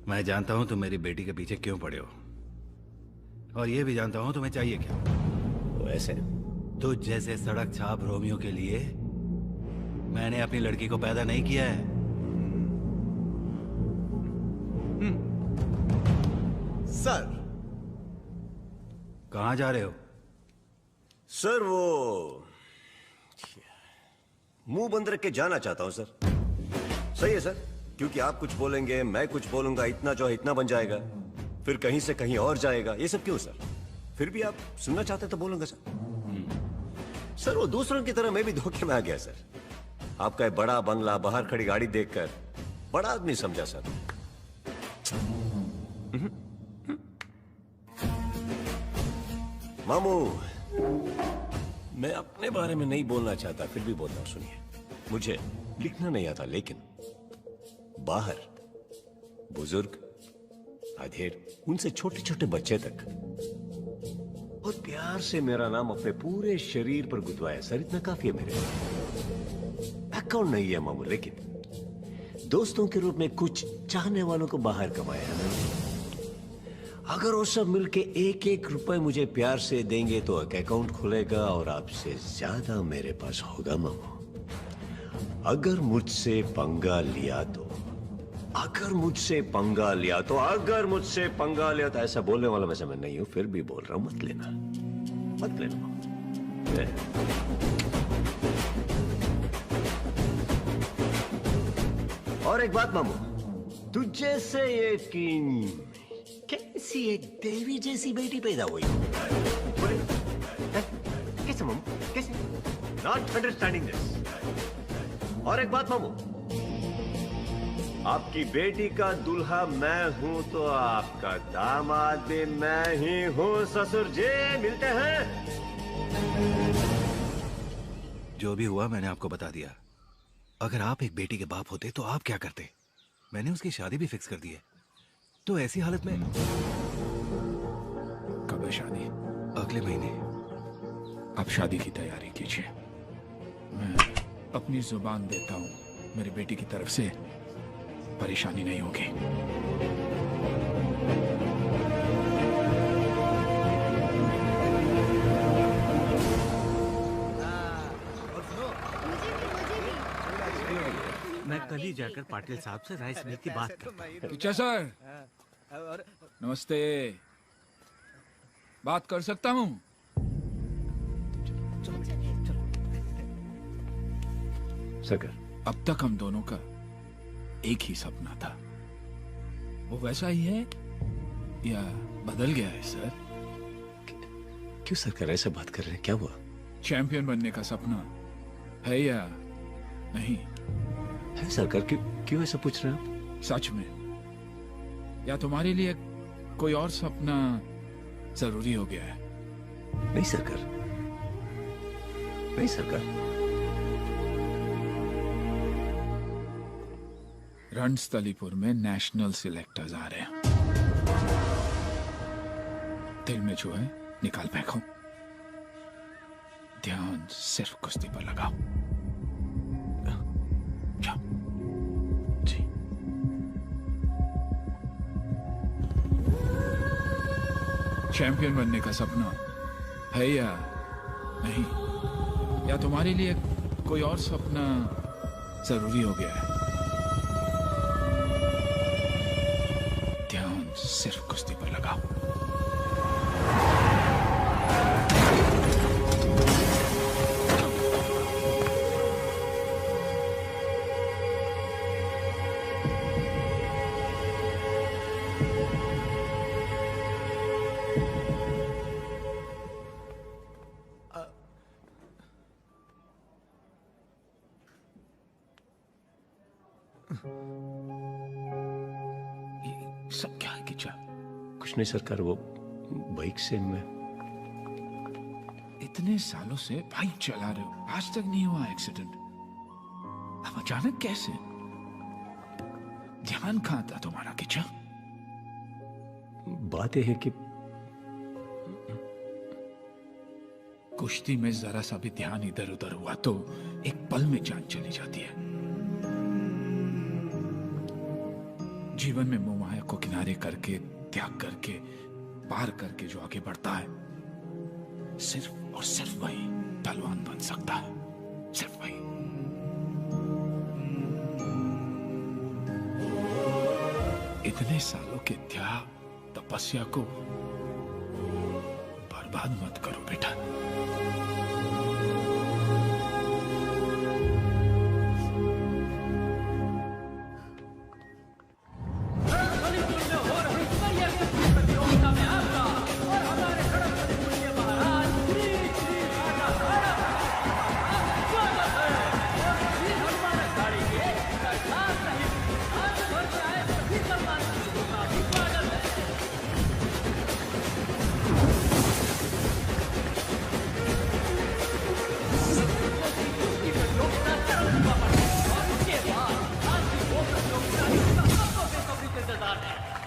मैं जानता हूं तुम मेरी बेटी के पीछे क्यों पड़े हो, और ये भी जानता हूं तुम्हें चाहिए क्या। तो ऐसे तो जैसे सड़क छाप रोमियो के लिए मैंने अपनी लड़की को पैदा नहीं किया है। सर। कहां जा रहे हो? सर वो मुंह बंद रख के जाना चाहता हूं सर। सही है सर, क्योंकि आप कुछ बोलेंगे मैं कुछ बोलूंगा, इतना जो है इतना बन जाएगा, फिर कहीं से कहीं और जाएगा। ये सब क्यों सर? फिर भी आप सुनना चाहते तो बोलूंगा सर। सर वो दूसरों की तरह मैं भी धोखे में आ गया सर। आपका ये बड़ा बंगला, बाहर खड़ी गाड़ी देखकर बड़ा आदमी समझा सर। मामू, मैं अपने बारे में नहीं बोलना चाहता, फिर भी बोलता हूं। सुनिए, मुझे लिखना नहीं आता, लेकिन बाहर बुजुर्ग, अधेड़, उनसे छोटे छोटे बच्चे तक बहुत प्यार से मेरा नाम अपने पूरे शरीर पर गुदवाया सर। इतना काफी है मेरे लिए। अकाउंट नहीं है मामू, लेकिन दोस्तों के रूप में कुछ चाहने वालों को बाहर कमाया है। अगर वो सब मिलके एक एक रुपए मुझे प्यार से देंगे तो एक अकाउंट खुलेगा और आपसे ज्यादा मेरे पास होगा मामू। अगर मुझसे पंगा लिया तो अगर मुझसे पंगा लिया तो ऐसा बोलने वाला वैसे मैं नहीं हूं, फिर भी बोल रहा हूं, मत लेना मामू। और एक बात मामू, तुझे से ये कैसी एक देवी जैसी बेटी पैदा हुई? बोले कैसे मामू, कैसे? Not understanding this. और एक बात मामू, आपकी बेटी का दूल्हा मैं हूं तो आपका दामाद भी मैं ही हूं। ससुर जी मिलते हैं। जो भी हुआ मैंने आपको बता दिया। अगर आप एक बेटी के बाप होते तो आप क्या करते? मैंने उसकी शादी भी फिक्स कर दी है। तो ऐसी हालत में कब है शादी? अगले महीने। आप शादी की तैयारी कीजिए। मैं अपनी जुबान देता हूं, मेरी बेटी की तरफ से परेशानी नहीं होगी। मैं कल ही जाकर पाटिल साहब से राइस मिल की बात करता हूं। किच्चा सर, नमस्ते। बात कर सकता हूं? सकर, अब तक हम दोनों का एक ही सपना था, वो वैसा ही है या बदल गया है सर? क्यों सरकार ऐसे बात कर रहे हैं? क्या हुआ? चैंपियन बनने का सपना है या नहीं? है सरकार। क्यों ऐसा पूछ रहे हैं? सच में, या तुम्हारे लिए कोई और सपना जरूरी हो गया है? नहीं सरकार, नहीं सरकार। रणस्थलीपुर में नेशनल सिलेक्टर्स आ रहे हैं। दिल में जो है निकाल फेंको, ध्यान सिर्फ कुश्ती पर लगाओ। जाओ। जी। चैंपियन बनने का सपना है या नहीं? या तुम्हारे लिए कोई और सपना जरूरी हो गया है? ध्यान सिर्फ कुश्ती पर लगाओ। सब क्या है किचा? कुछ नहीं सरकार, वो बाइक से मैं इतने सालों से बाइक चला रहे हो, आज तक नहीं हुआ एक्सीडेंट, अब अचानक कैसे? ध्यान कहां था तुम्हारा किचा? बात यह है कि कुश्ती में जरा सा भी ध्यान इधर उधर हुआ तो एक पल में जान चली जाती है। जीवन में मोह माया को किनारे करके, त्याग करके, पार करके जो आगे बढ़ता है, सिर्फ और सिर्फ वही पहलवान बन सकता है। सिर्फ वही। इतने सालों के त्याग, तपस्या को बर्बाद मत करो बेटा।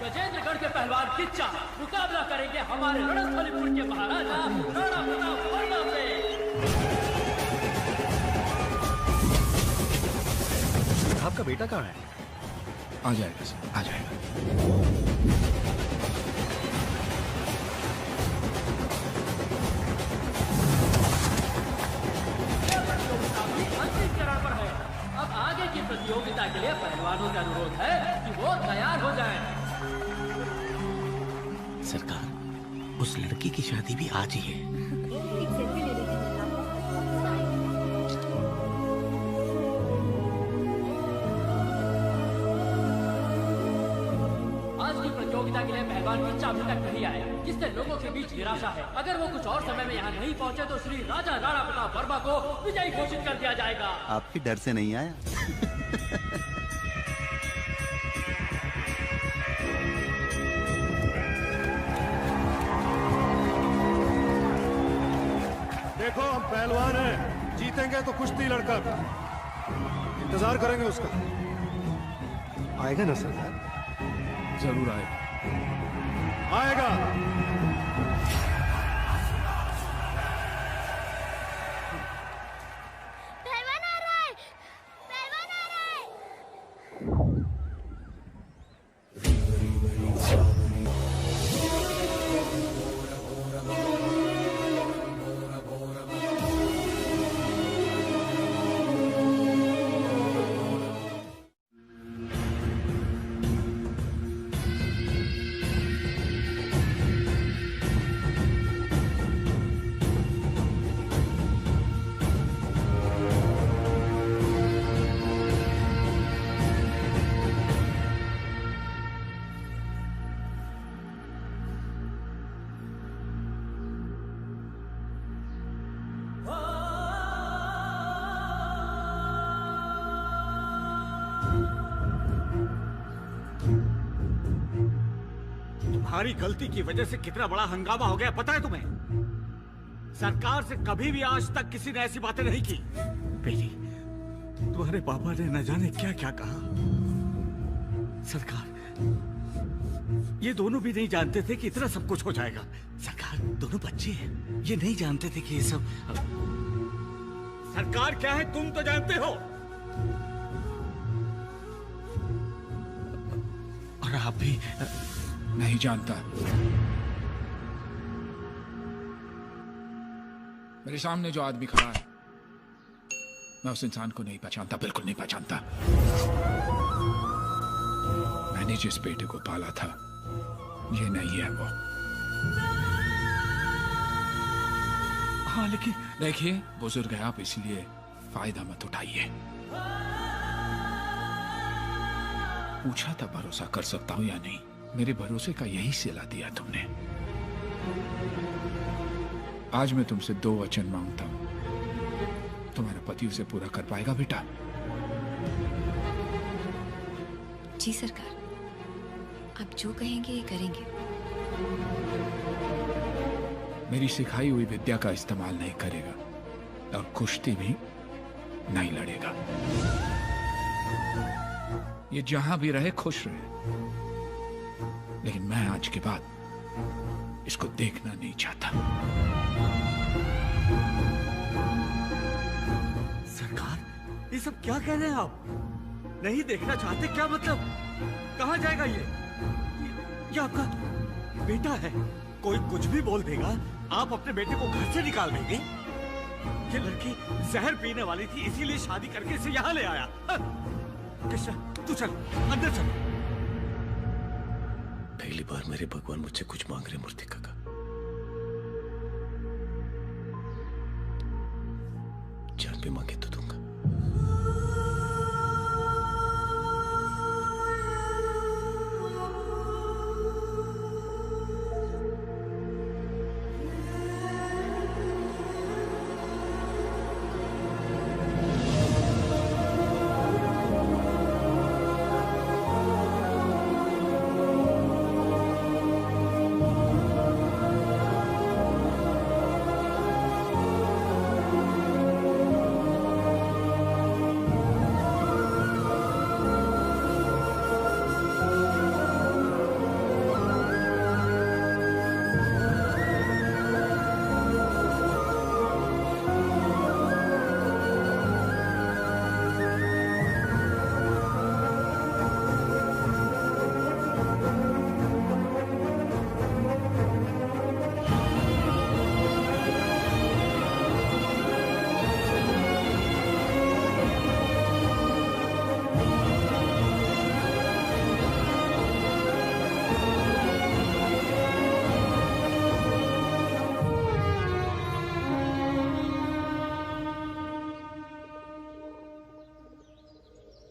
गजेंद्रगढ़ के पहलवान किच्चा मुकाबला करेंगे हमारे रणस्थलीपुर के महाराजा राणा प्रताप वर्मा से। आपका बेटा कहाँ है? आ जाएगा सर, आ जाएगा। प्रतियोगिता के लिए पहलवानों का अनुरोध है कि वो तैयार हो जाएं। सरकार, उस लड़की की शादी भी आज ही है। प्रतियोगिता के लिए पहलवान बच्चा अभी तक नहीं आया, जिससे लोगों के बीच निराशा है। अगर वो कुछ और समय में यहाँ नहीं पहुँचे तो श्री राजा राणा प्रताप वर्मा को विजयी घोषित कर दिया जाएगा। आपकी डर से नहीं आया। देखो हम पहलवान हैं, जीतेंगे तो कुश्ती लड़कर इंतजार करेंगे उसका। आएगा ना सरदार? जरूर आएगा। आएगा। पहलवान आ रहा है, पहलवान आ रहा है। तुम्हारी गलती की वजह से कितना बड़ा हंगामा हो गया पता है तुम्हें? सरकार से कभी भी आज तक किसी ने ऐसी बातें नहीं की। बेटी, तुम्हारे पापा ने न जाने क्या क्या कहा। सरकार, ये दोनों भी नहीं जानते थे कि इतना सब कुछ हो जाएगा। सरकार, दोनों बच्चे हैं, ये नहीं जानते थे कि ये सब। सरकार क्या है तुम तो जानते हो, और आप भी नहीं जानता। मेरे सामने जो आदमी खड़ा है, मैं उस इंसान को नहीं पहचानता, बिल्कुल नहीं पहचानता। मैंने जिस बेटे को पाला था, ये नहीं है वो। हाँ लेकिन देखिए, बुजुर्ग है आप, इसलिए फायदा मत उठाइए। पूछा था भरोसा कर सकता हूं या नहीं, मेरे भरोसे का यही सिला दिया तुमने। आज मैं तुमसे 2 वचन मांगता हूं, तुम्हारा पति उसे पूरा कर पाएगा बेटा? जी सरकार, आप जो कहेंगे ये करेंगे। मेरी सिखाई हुई विद्या का इस्तेमाल नहीं करेगा और कुश्ती भी नहीं लड़ेगा। ये जहां भी रहे खुश रहे, लेकिन मैं आज के बाद इसको देखना नहीं चाहता। सरकार, ये सब क्या कह रहे हैं आप? नहीं देखना चाहते क्या मतलब? कहाँ जाएगा ये आपका बेटा है, कोई कुछ भी बोल देगा, आप अपने बेटे को घर से निकाल देंगे? ये लड़की जहर पीने वाली थी, इसीलिए शादी करके इसे यहाँ ले आया। कृष्णा, तू चल अंदर चल। पहली बार मेरे भगवान मुझसे कुछ मांग रहे मूर्ति काका। जान भी मांगे तो दूंगा।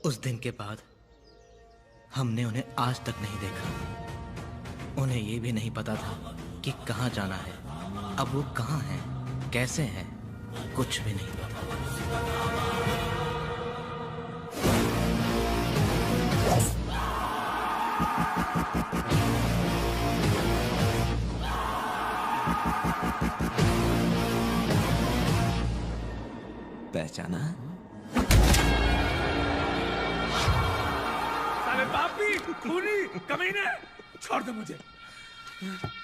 उस दिन के बाद हमने उन्हें आज तक नहीं देखा। उन्हें ये भी नहीं पता था कि कहाँ जाना है। अब वो कहाँ हैं, कैसे हैं, कुछ भी नहीं पता। पहचाना? साले पापी, खूनी, कमीने, छोड़ दो मुझे।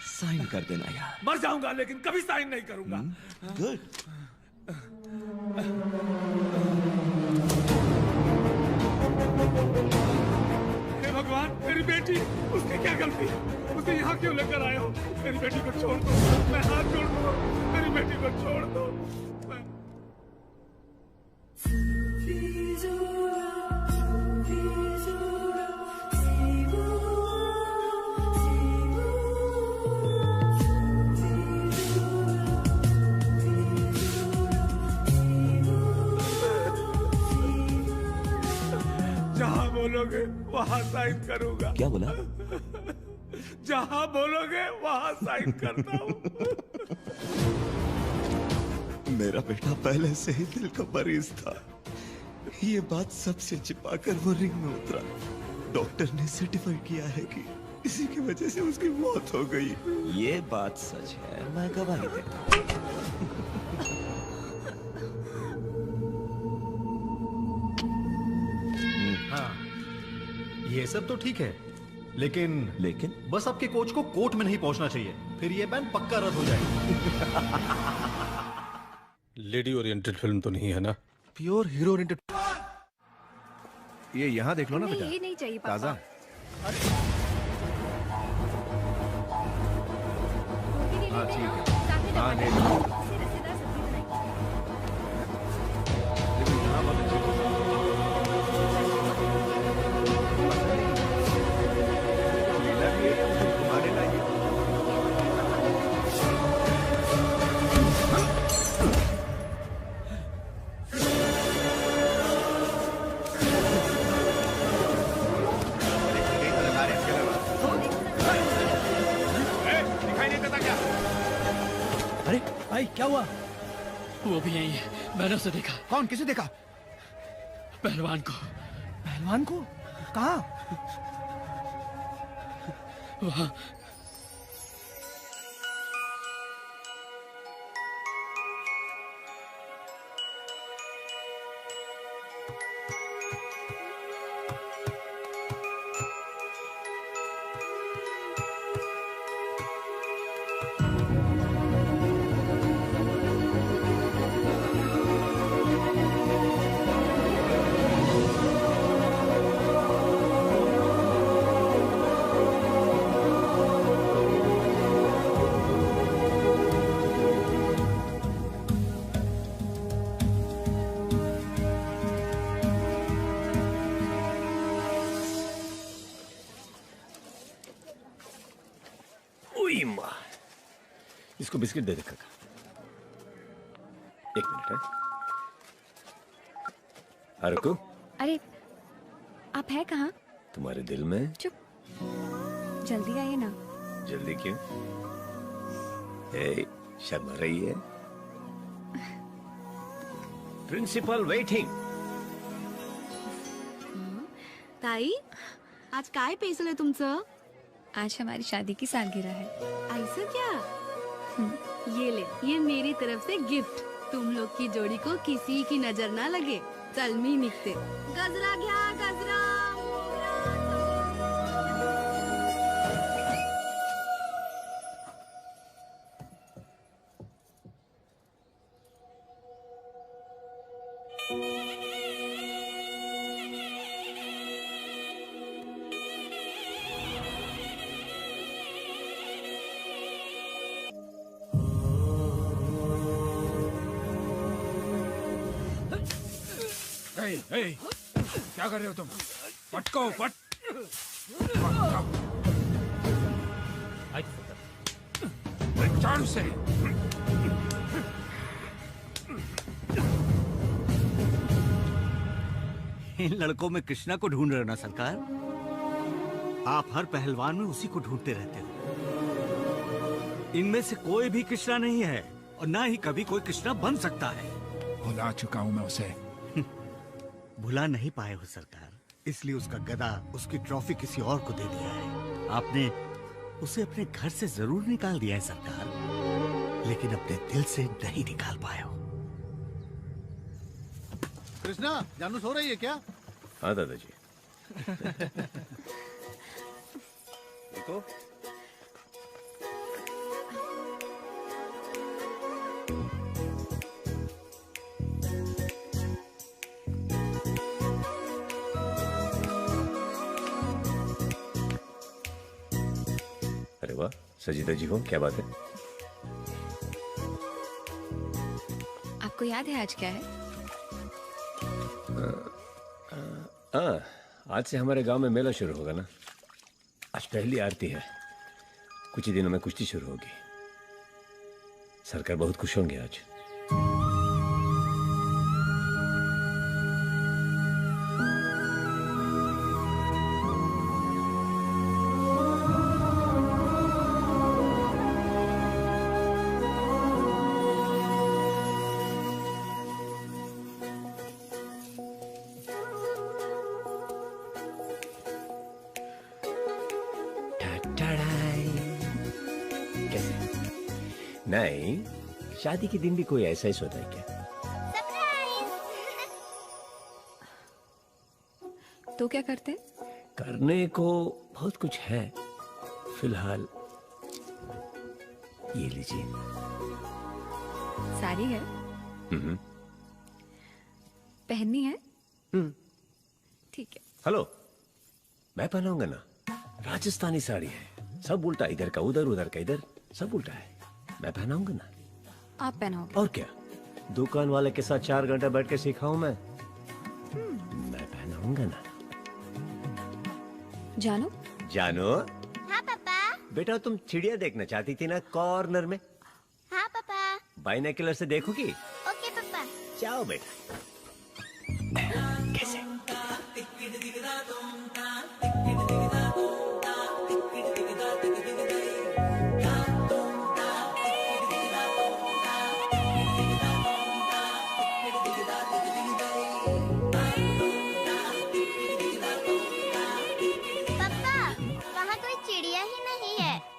साइन कर देना यार। मर जाऊंगा लेकिन कभी साइन नहीं करूंगा। गुड। हे भगवान, मेरी बेटी, उसकी क्या गलती है? उसे यहाँ क्यों लेकर आए हो? मेरी बेटी को छोड़ दो, मैं हाथ जोड़ दूँ, मेरी बेटी को छोड़ दो। जहाँ बोलोगे वहाँ साइन करूंगा। क्या बोला? जहाँ बोलोगे वहाँ साइन करता हूँ। मेरा बेटा पहले से ही दिल का मरीज था। ये बात सबसे छिपाकर वो रिंग में उतरा। डॉक्टर ने सर्टिफाई किया है कि इसी की वजह से उसकी मौत हो गई। ये बात सच है, मैं गवाही देता हूँ। हाँ, ये सब तो ठीक है, लेकिन बस आपके कोच को कोर्ट में नहीं पहुंचना चाहिए, फिर ये बैन पक्का रद्द हो जाएगा। लेडी ओरिएंटेड फिल्म तो नहीं है ना? Pure hero oriented. ये यहाँ देख लो ना बेटा। ये नहीं चाहिए पापा। ताजा। हाँ ठीक है। हाँ ले लो। भाई क्या हुआ? वो भी यही है, मैंने उसे देखा। कौन? किसे देखा? पहलवान को। पहलवान को? कहाँ? वहाँ। इसको बिस्किट दे दे काका। एक मिनट है। हारुको, अरे आप है कहाँ? तुम्हारे दिल में। चुप, जल्दी आइए ना। जल्दी क्यों? ए, शर्मा रही है? Principal waiting. ताई, आज काय पेसल आहे तुमचं? आज हमारी शादी की सालगिरह है। ऐसा क्या? ये ले, ये मेरी तरफ से गिफ्ट। तुम लोग की जोड़ी को किसी की नजर ना लगे। चल मी निघते। गजरा घ्या, गजरा। क्या कर रहे हो तुम? पटको पट। झाड़ू से। इन लड़कों में कृष्णा को ढूंढ रहे हो ना सरकार? आप हर पहलवान में उसी को ढूंढते रहते हो। इनमें से कोई भी कृष्णा नहीं है और ना ही कभी कोई कृष्णा बन सकता है। भुला चुका हूं मैं उसे। भुला नहीं पाए हो सरकार, इसलिए उसका गदा, उसकी ट्रॉफी किसी और को दे दिया है। आपने उसे अपने घर से जरूर निकाल दिया है सरकार, लेकिन अपने दिल से नहीं निकाल पाए हो। कृष्णा, जानू सो रही है क्या? हाँ दादाजी। देखो अरे वाह सजीदा जी हो, क्या बात है? आपको याद है आज क्या है? आज से हमारे गांव में मेला शुरू होगा ना। आज पहली आरती है, कुछ ही दिनों में कुश्ती शुरू होगी। सरकार बहुत खुश होंगे आज। नहीं, शादी के दिन भी कोई ऐसा ही सोता है क्या? तो क्या करते? करने को बहुत कुछ है, फिलहाल ये लीजिए। साड़ी है? पहननी है? ठीक है। हेलो, मैं पहनाऊंगा ना। राजस्थानी साड़ी है, सब उल्टा, इधर का उधर, उधर का इधर, सब उल्टा है। मैं पहनाऊंगा ना। आप पहनाओगे? और क्या, दुकान वाले के साथ 4 घंटा बैठ के सिखाऊं मैं? मैं पहनाऊंगा ना। जानो? जानो? हाँ पापा। बेटा तुम चिड़िया देखना चाहती थी ना कॉर्नर में? हाँ पापा। बाइनोकुलर से देखोगी? ओके पापा। जाओ बेटा। कैसे?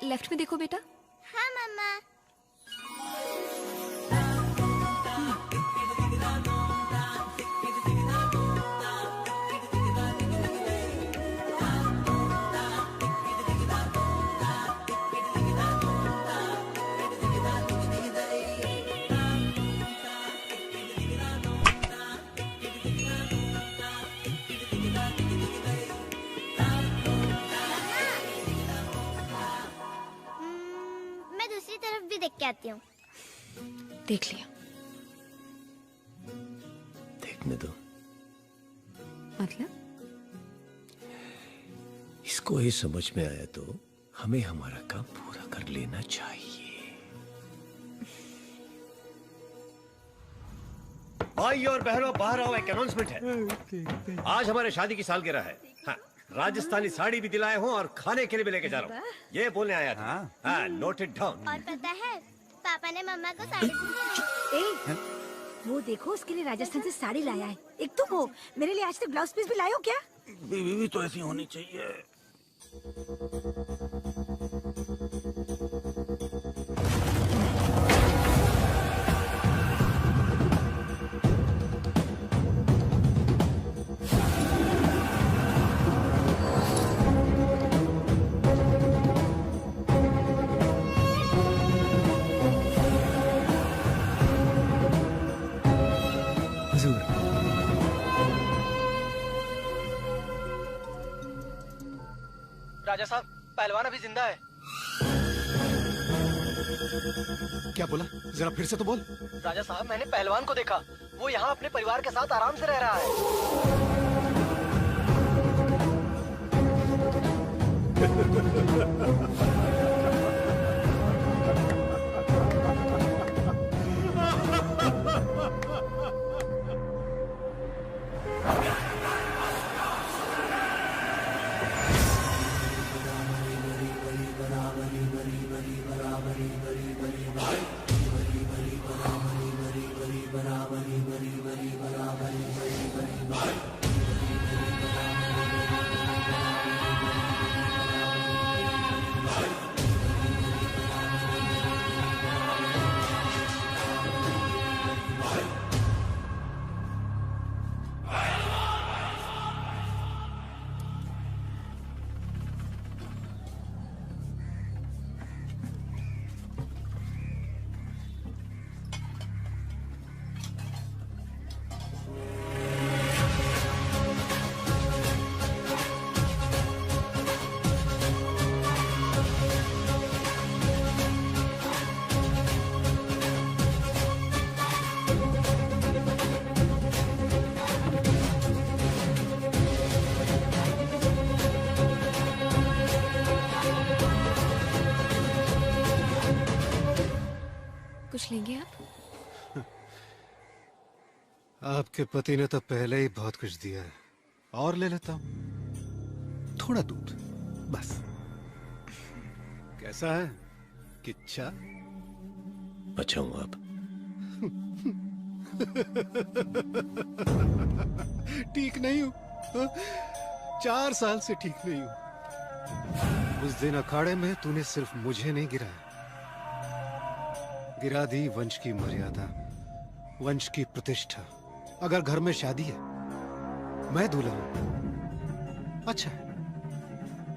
लेफ्ट में देखो बेटा। हाँ मम्मा। देख के आती हूँ। देख लिया। देखने दो। मतलब? इसको ही समझ में आया तो हमें हमारा काम पूरा कर लेना चाहिए। भाई और बहनों, बाहर आओ, एक अनाउंसमेंट है। आज हमारे शादी की सालगिरह है। हाँ, राजस्थानी साड़ी भी दिलाए हूँ और खाने के लिए भी लेके जा रहा हूँ। ये बोलने आया था। हाँ, नोट इट डाउन। और पता है, पापा ने मम्मा को साड़ी दी। वो देखो, उसके लिए राजस्थान से साड़ी लाया है। एक तुम हो, मेरे लिए आज तक ब्लाउज पीस भी लाए हो क्या? बीवी भी तो ऐसी होनी चाहिए। राजा साहब, पहलवान अभी जिंदा है। क्या बोला? जरा फिर से तो बोल। राजा साहब, मैंने पहलवान को देखा। वो यहाँ अपने परिवार के साथ आराम से रह रहा है। आपके पति ने तो पहले ही बहुत कुछ दिया है, और ले लेता हूं। थोड़ा दूध बस। कैसा है किच्छा? अच्छा हूं आप? ठीक नहीं हूं। 4 साल से ठीक नहीं हूं। उस दिन अखाड़े में तूने सिर्फ मुझे नहीं गिराया, गिरा दी वंश की मर्यादा, वंश की प्रतिष्ठा। अगर घर में शादी है, मैं दूल्हा हूं, अच्छा है।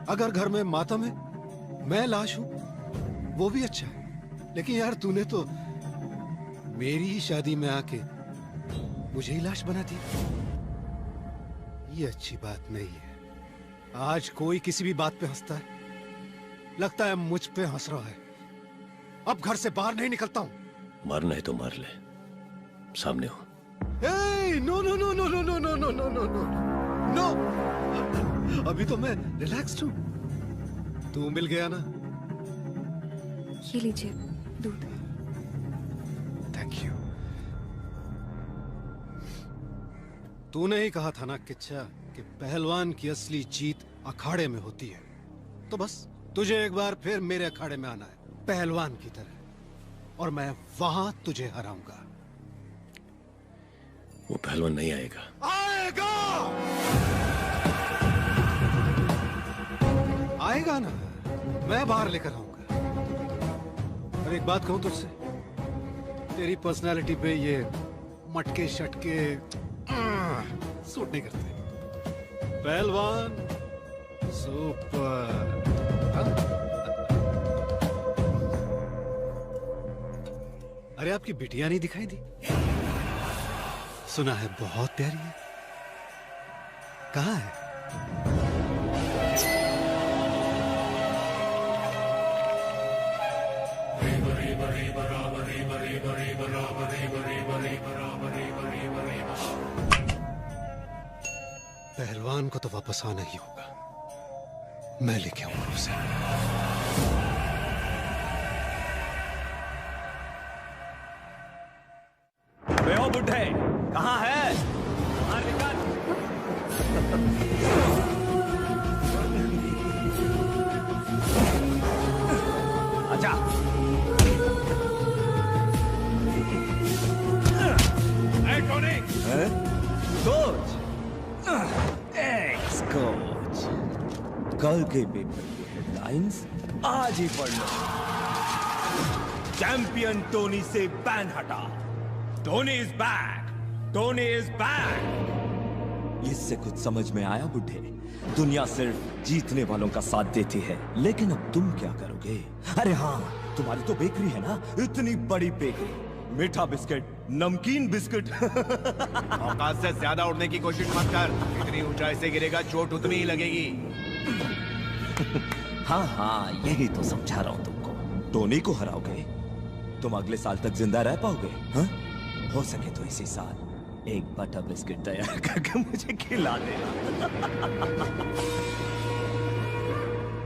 अगर घर में मातम है, मैं लाश हूं, वो भी अच्छा है। लेकिन यार तूने तो मेरी ही शादी में आके मुझे ही लाश बना दिया। ये अच्छी बात नहीं है। आज कोई किसी भी बात पे हंसता है, लगता है मुझ पे हंस रहा है। अब घर से बाहर नहीं निकलता हूं। मारना है तो मार ले, सामने हो। No no no no no no no no no no no no, अभी तो मैं रिलैक्स्ड हूं। तू मिल गया ना? ये लीजिए दूध। Thank you. तूने ही कहा था ना किच्छा कि पहलवान की असली जीत अखाड़े में होती है। तो बस तुझे एक बार फिर मेरे अखाड़े में आना है, पहलवान की तरह, और मैं वहां तुझे हराऊंगा। वो पहलवान नहीं आएगा। आएगा, आएगा ना, मैं बाहर लेकर आऊंगा। और एक बात कहूं तुझसे, तेरी पर्सनालिटी पे ये मटके शटके सूट नहीं करते। पहलवान सुपर। अरे आपकी बिटिया नहीं दिखाई दी? सुना है बहुत प्यारी है। कहाँ है? पहलवान को तो वापस आना ही होगा। मैं लेके आऊंगा उसे। ओ बुढ़े, कहाँ है? बाहर निकल। अच्छा। Hey, Tony! Coach, x coach, कल के पेपर की हेडलाइंस आज ही पढ़ लो। चैंपियन टोनी से बैन हटा। Tony is back, Tony is back. इससे कुछ समझ में आया बुढ़े? दुनिया सिर्फ जीतने वालों का साथ देती है, लेकिन अब तुम क्या करोगे? अरे हाँ, तुम्हारी तो बेकरी है ना, इतनी बड़ी बेकरी, मीठा बिस्किट, नमकीन बिस्किट। औकात से ज्यादा उड़ने की कोशिश मत कर, इतनी ऊंचाई से गिरेगा चोट उतनी ही लगेगी। हाँ हाँ, यही तो समझा रहा हूँ तुमको। टोनी को हराओगे, तुम अगले साल तक जिंदा रह पाओगे? हाँ? हो सके तो इसी साल एक बटर बिस्किट तैयार करके मुझे खिला देना।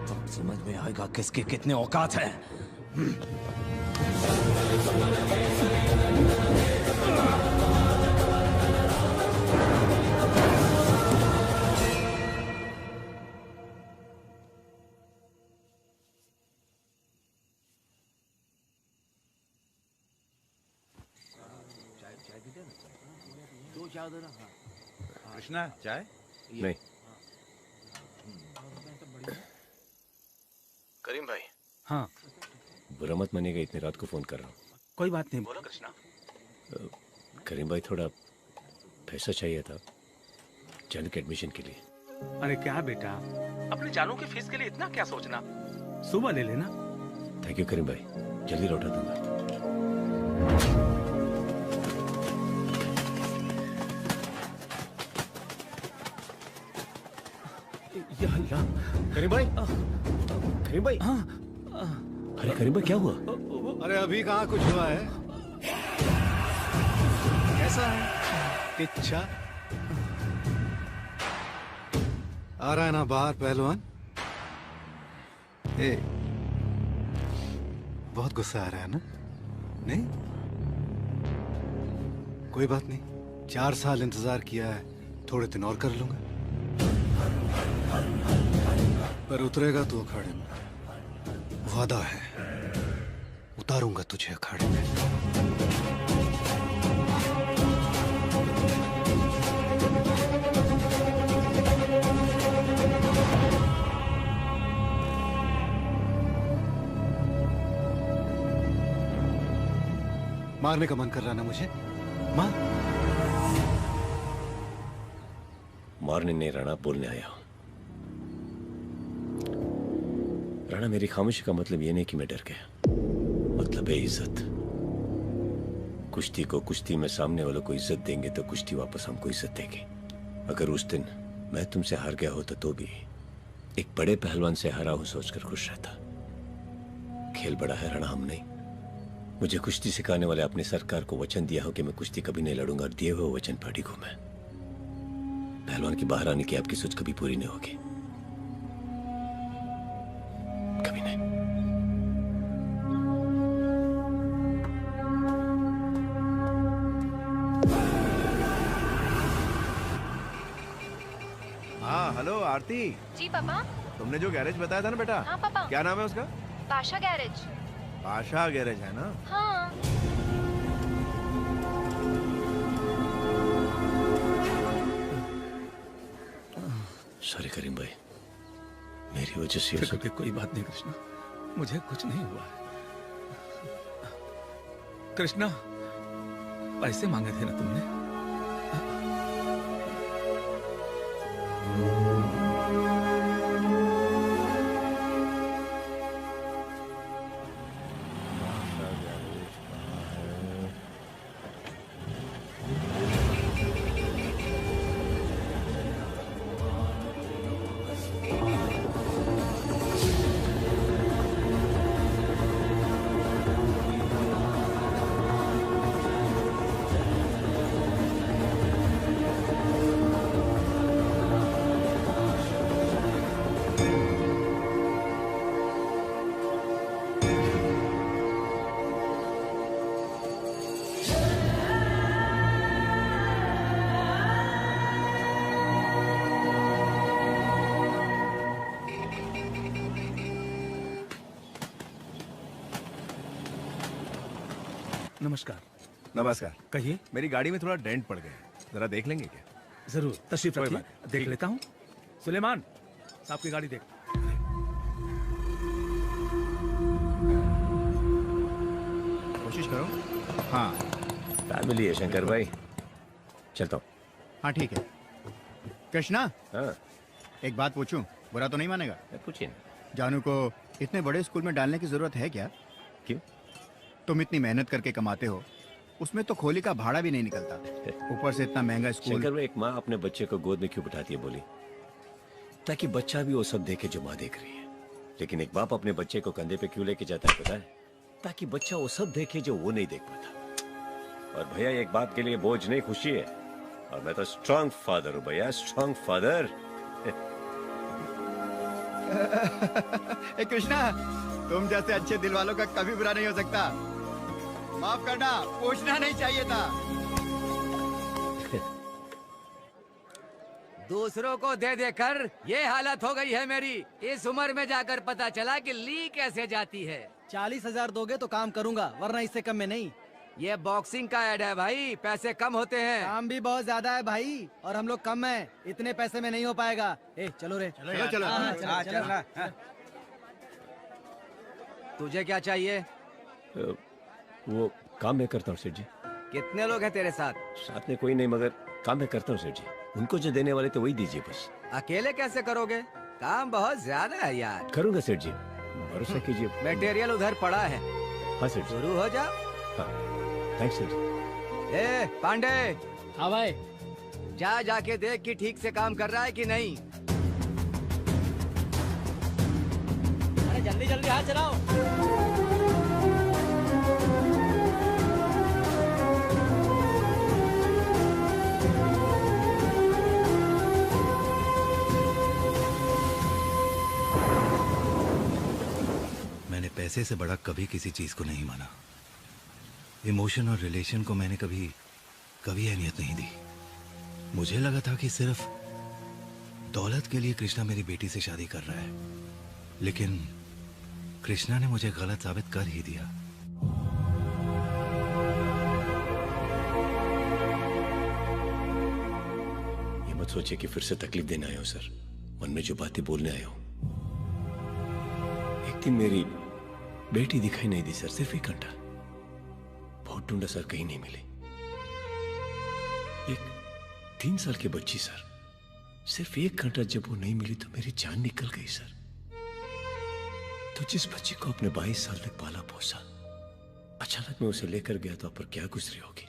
तब समझ में आएगा किसके कितने औकात है। कृष्णा, चाय? नहीं। करीम भाई। हाँ। बुरा मत मानिएगा, इतनी रात को फोन कर रहा हूँ। कोई बात नहीं, बोलो कृष्णा। करीम भाई, थोड़ा पैसा चाहिए था जान के एडमिशन के लिए। अरे क्या बेटा, अपने जानों की फीस के लिए इतना क्या सोचना, सुबह ले लेना। थैंक यू करीम भाई, जल्दी लौटा दूंगा। करीम भाई, करीम भाई। अरे करीम भाई, क्या हुआ? अरे अभी कहाँ कुछ हुआ है। कैसा है किच्छा? आ रहा है ना बाहर पहलवान? ए, बहुत गुस्सा आ रहा है ना? नहीं, कोई बात नहीं, 4 साल इंतजार किया है, थोड़े दिन और कर लूंगा। पर उतरेगा तू अखाड़े में, वादा है, उतारूंगा तुझे अखाड़े में। मारने का मन कर रहा ना मुझे, मार। मारने नहीं राणा, बोलने आया हूं। राणा, मेरी खामोशी का मतलब ये नहीं कि मैं डर गया, मतलब है इज्जत। कुश्ती को कुश्ती में सामने वालों को इज्जत देंगे तो कुश्ती वापस हमको इज्जत देगी। अगर उस दिन मैं तुमसे हार गया होता तो भी एक बड़े पहलवान से हारा हूं सोचकर खुश रहता। खेल बड़ा है राणा, हम नहीं। मुझे कुश्ती सिखाने वाले अपने सरकार को वचन दिया हो कि मैं कुश्ती कभी नहीं लड़ूंगा, और दिए हुए वचन पर अडिग हूं मैं। पहलवान की बाहर आने की आपकी सोच कभी पूरी नहीं होगी, कभी नहीं। हाँ हेलो आरती। जी पापा। तुमने जो गैरेज बताया था ना बेटा। हाँ पापा। क्या नाम है उसका? पाशा गैरेज। पाशा गैरेज है ना? हाँ। सॉरी करीम भाई, मेरी वजह से कोई बात नहीं कृष्णा, मुझे कुछ नहीं हुआ। कृष्णा, पैसे मांगे थे ना तुमने? नमस्कार। नमस्कार। कहिए। मेरी गाड़ी में थोड़ा डेंट पड़ गया, जरा देख लेंगे क्या? जरूर, तशरीफ कोई रखिए, बात देख लेता हूँ। सुलेमान, आपकी गाड़ी देख। कोशिश करो। हाँ फैमिली है शंकर भाई, चलता हूँ। हाँ ठीक है। कृष्णा, हाँ एक बात पूछूं, बुरा तो नहीं मानेगा? पूछिए। जानू को इतने बड़े स्कूल में डालने की जरूरत है क्या? क्यों? तुम इतनी मेहनत करके कमाते हो, उसमें तो खोली का भाड़ा भी नहीं निकलता, ऊपर से इतना महंगा स्कूल। शंकर भाई, एक माँ अपने बच्चे को गोद में क्यों बिठाती है बोली? ताकि बच्चा भी वो सब देखे जो माँ देख रही है। लेकिन एक बाप अपने बच्चे को कंधे पे क्यों लेके जाता है पता है? ताकि बच्चा वो सब देखे जो वो नहीं देख पाता। और भैया, एक बाप के लिए बोझ नहीं, खुशी है। और मैं तो स्ट्रॉन्ग फादर हूँ भैया, स्ट्रॉन्ग फादर। कृष्णा, तुम जैसे अच्छे दिल वालों का कभी बुरा नहीं हो सकता। माफ करना, पूछना नहीं चाहिए था। दूसरों को दे देकर ये हालत हो गई है मेरी। इस उम्र में जाकर पता चला कि ली कैसे जाती है। 40,000 दोगे तो काम करूंगा, वरना इससे कम में नहीं। ये बॉक्सिंग का ऐड है भाई, पैसे कम होते हैं। काम भी बहुत ज्यादा है भाई, और हम लोग कम हैं, इतने पैसे में नहीं हो पाएगा। ए चलो रे, चलो चलो। हाँ, चलो। तुझे क्या चाहिए? वो काम मैं करता हूँ सेठ जी। कितने लोग हैं तेरे साथ? साथ में कोई नहीं, मगर काम मैं करता हूँ सेठ जी। उनको जो देने वाले थे वही दीजिए बस। अकेले कैसे करोगे? काम बहुत ज्यादा है यार। करूंगा सेठ जी, भरोसा कीजिए। मटेरियल उधर पड़ा है। हाँ सेठ जी। शुरू हो जा। हाँ, थैंक्स सेठ जी। ए पांडे। हाँ भाई। जाके देख कि ठीक से काम कर रहा है कि नहीं। अरे जल्दी जल्दी हाथ चलाओ। मैंने पैसे से बड़ा कभी किसी चीज को नहीं माना। इमोशन और रिलेशन को मैंने कभी अहमियत नहीं दी। मुझे लगा था कि सिर्फ दौलत के लिए कृष्णा मेरी बेटी से शादी कर रहा है, लेकिन कृष्णा ने मुझे गलत साबित कर ही दिया। ये मत सोचिए कि फिर से तकलीफ देने आए हो सर। मन में जो बातें बोलने आए हो। एक दिन मेरी बेटी दिखाई नहीं दी सर, सिर्फ 1 घंटा। बहुत ढूंढा सर, कहीं नहीं मिली। एक 3 साल की बच्ची सर, सिर्फ 1 घंटा जब वो नहीं मिली तो मेरी जान निकल गई सर। तो जिस बच्ची को अपने 22 साल तक पाला पोसा, अचानक मैं उसे लेकर गया तो आप पर क्या गुजरी होगी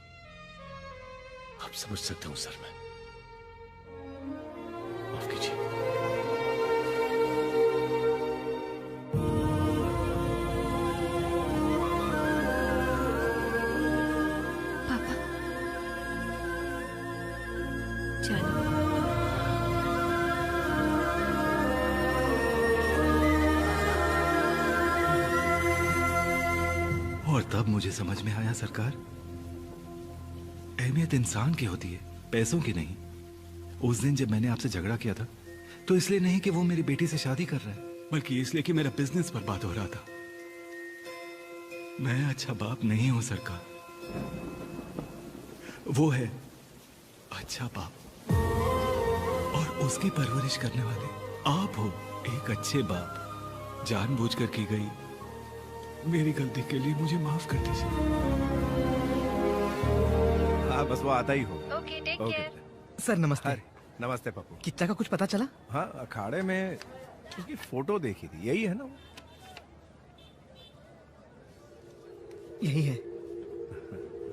आप समझ सकता हूं सर। मैं माफ कीजिए। पापा चलो। और तब मुझे समझ में आया सरकार, अहमियत इंसान की होती है, पैसों की नहीं। उस दिन जब मैंने आपसे झगड़ा किया था तो इसलिए नहीं कि वो मेरी बेटी से शादी कर रहा है, बल्कि इसलिए कि मेरा बिजनेस बर्बाद हो रहा था। मैं अच्छा बाप नहीं हूं सरकार, वो है अच्छा बाप, और उसकी परवरिश करने वाले आप हो एक अच्छे बाप। जानबूझकर की गई मेरी गलती के लिए मुझे माफ कर दीजिए। हाँ बस वो आता ही हो। Okay, take care. सर नमस्ते। नमस्ते पप्पू। किच्चा का कुछ पता चला? हाँ, अखाड़े में उसकी फोटो देखी थी, यही है ना? यही है,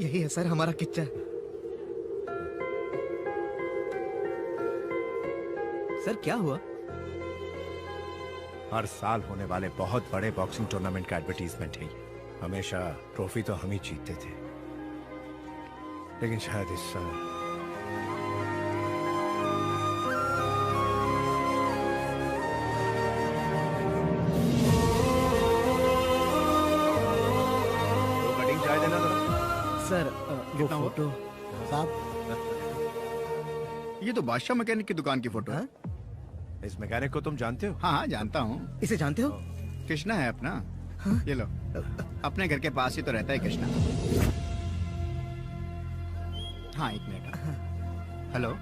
यही है सर हमारा किच्चा। सर क्या हुआ? हर साल होने वाले बहुत बड़े बॉक्सिंग टूर्नामेंट का एडवर्टीजमेंट है। हमेशा ट्रॉफी तो हम ही जीतते थे, लेकिन शायद इस साल कटिंग चाय देना जरा। सर वो फोटो साहब, ये तो बादशाह मैकेनिक की दुकान की फोटो है। इस मैकेनिक को तुम जानते हो? हाँ हाँ जानता हूँ। इसे जानते हो? कृष्णा है अपना। हाँ? ये लो, अपने घर के पास ही तो रहता है कृष्णा। हाँ 1 मिनट। हेलो,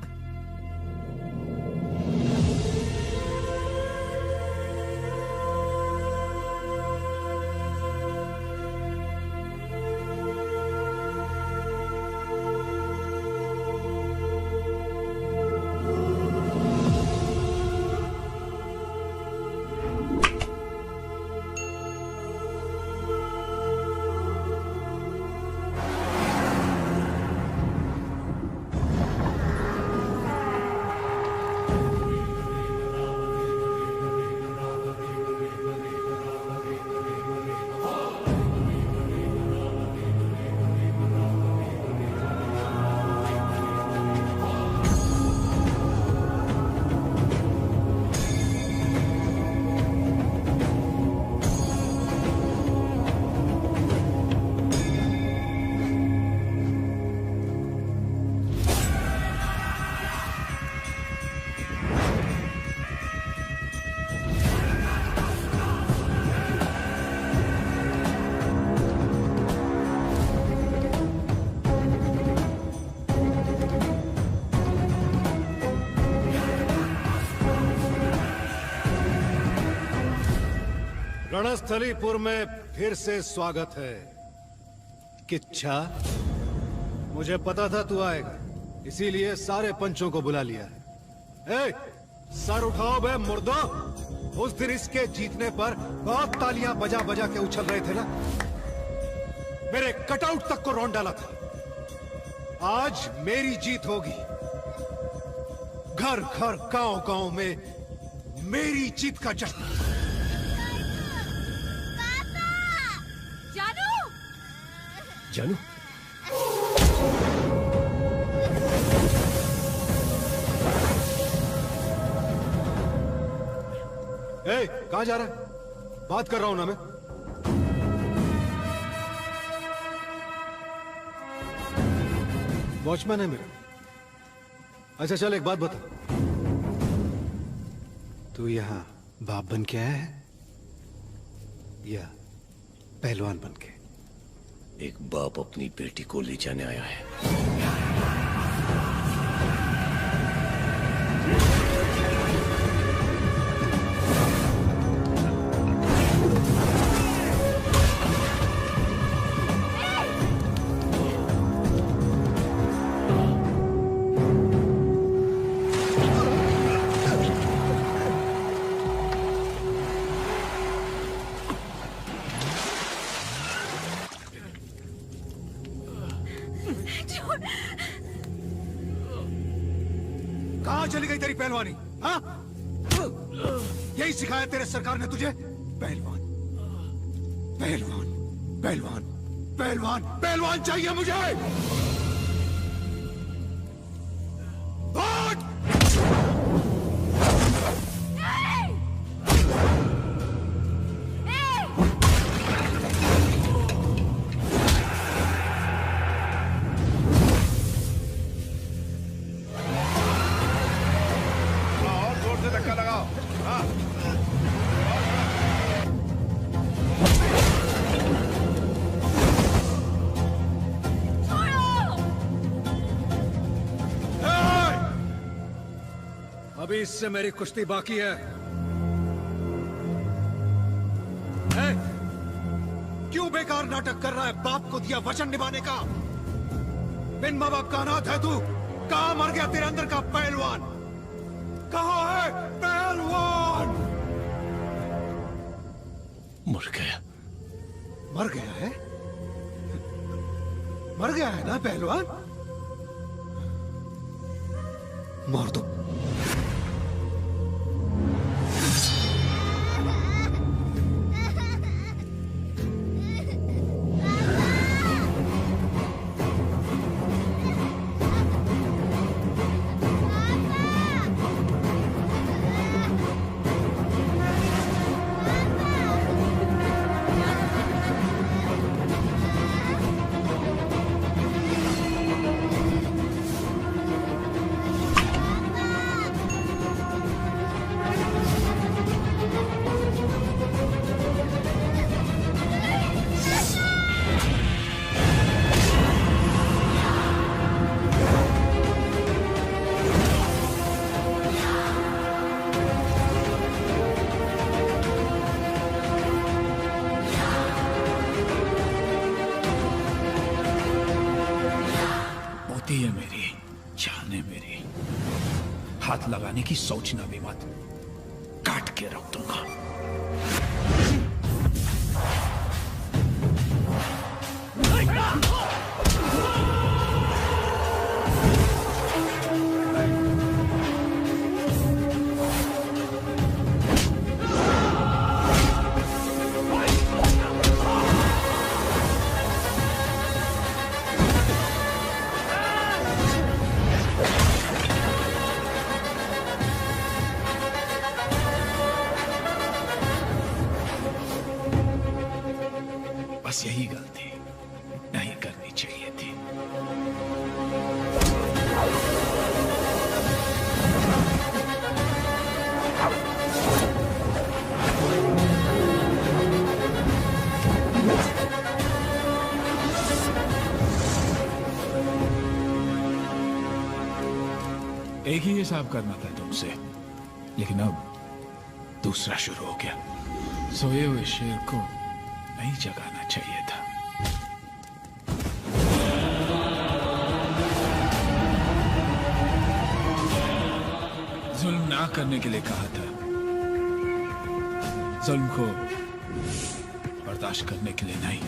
रणस्थलीपुर में फिर से स्वागत है। किच्छा, मुझे पता था तू आएगा, इसीलिए सारे पंचों को बुला लिया है। ए, सर उठाओ बे मुर्दो। उस दिन इसके जीतने पर बहुत तालियां बजा बजा के उछल रहे थे ना, मेरे कटआउट तक को रौंद डाला था। आज मेरी जीत होगी। घर घर गांव गांव में मेरी जीत का जश्न। जानू, ए, कहां जा रहा है? बात कर रहा हूं ना मैं। वॉचमैन है मेरा, अच्छा चल एक बात बता, तू यहाँ बाप बन के आया है या पहलवान बन के? एक बाप अपनी बेटी को ले जाने आया है। कहाँ चली गई तेरी पहलवानी? हाँ, यही सिखाया तेरे सरकार ने तुझे? पहलवान पहलवान पहलवान पहलवान पहलवान चाहिए मुझे। भाग! और जोर से धक्का लगाओ। हाँ। अभी इससे मेरी कुश्ती बाकी है। ए, क्यों बेकार नाटक कर रहा है बाप को दिया वचन निभाने का? बिन माँ बाप का अनाथ है तू। कहाँ मर गया तेरे अंदर का पहलवान? कहाँ है पहलवान? मर गया। मर गया है? मर गया है ना पहलवान? मार दो। मोती है मेरी, जान है मेरी। हाथ लगाने की सोचना भी मत, काट के रख दूंगा। बस यही गलती नहीं करनी चाहिए थी। एक ही हिसाब करना था तुमसे, लेकिन अब दूसरा शुरू हो गया। सोए हुए शेर को नहीं जगाना चाहिए था। जुल्म ना करने के लिए कहा था, जुल्म को बर्दाश्त करने के लिए नहीं।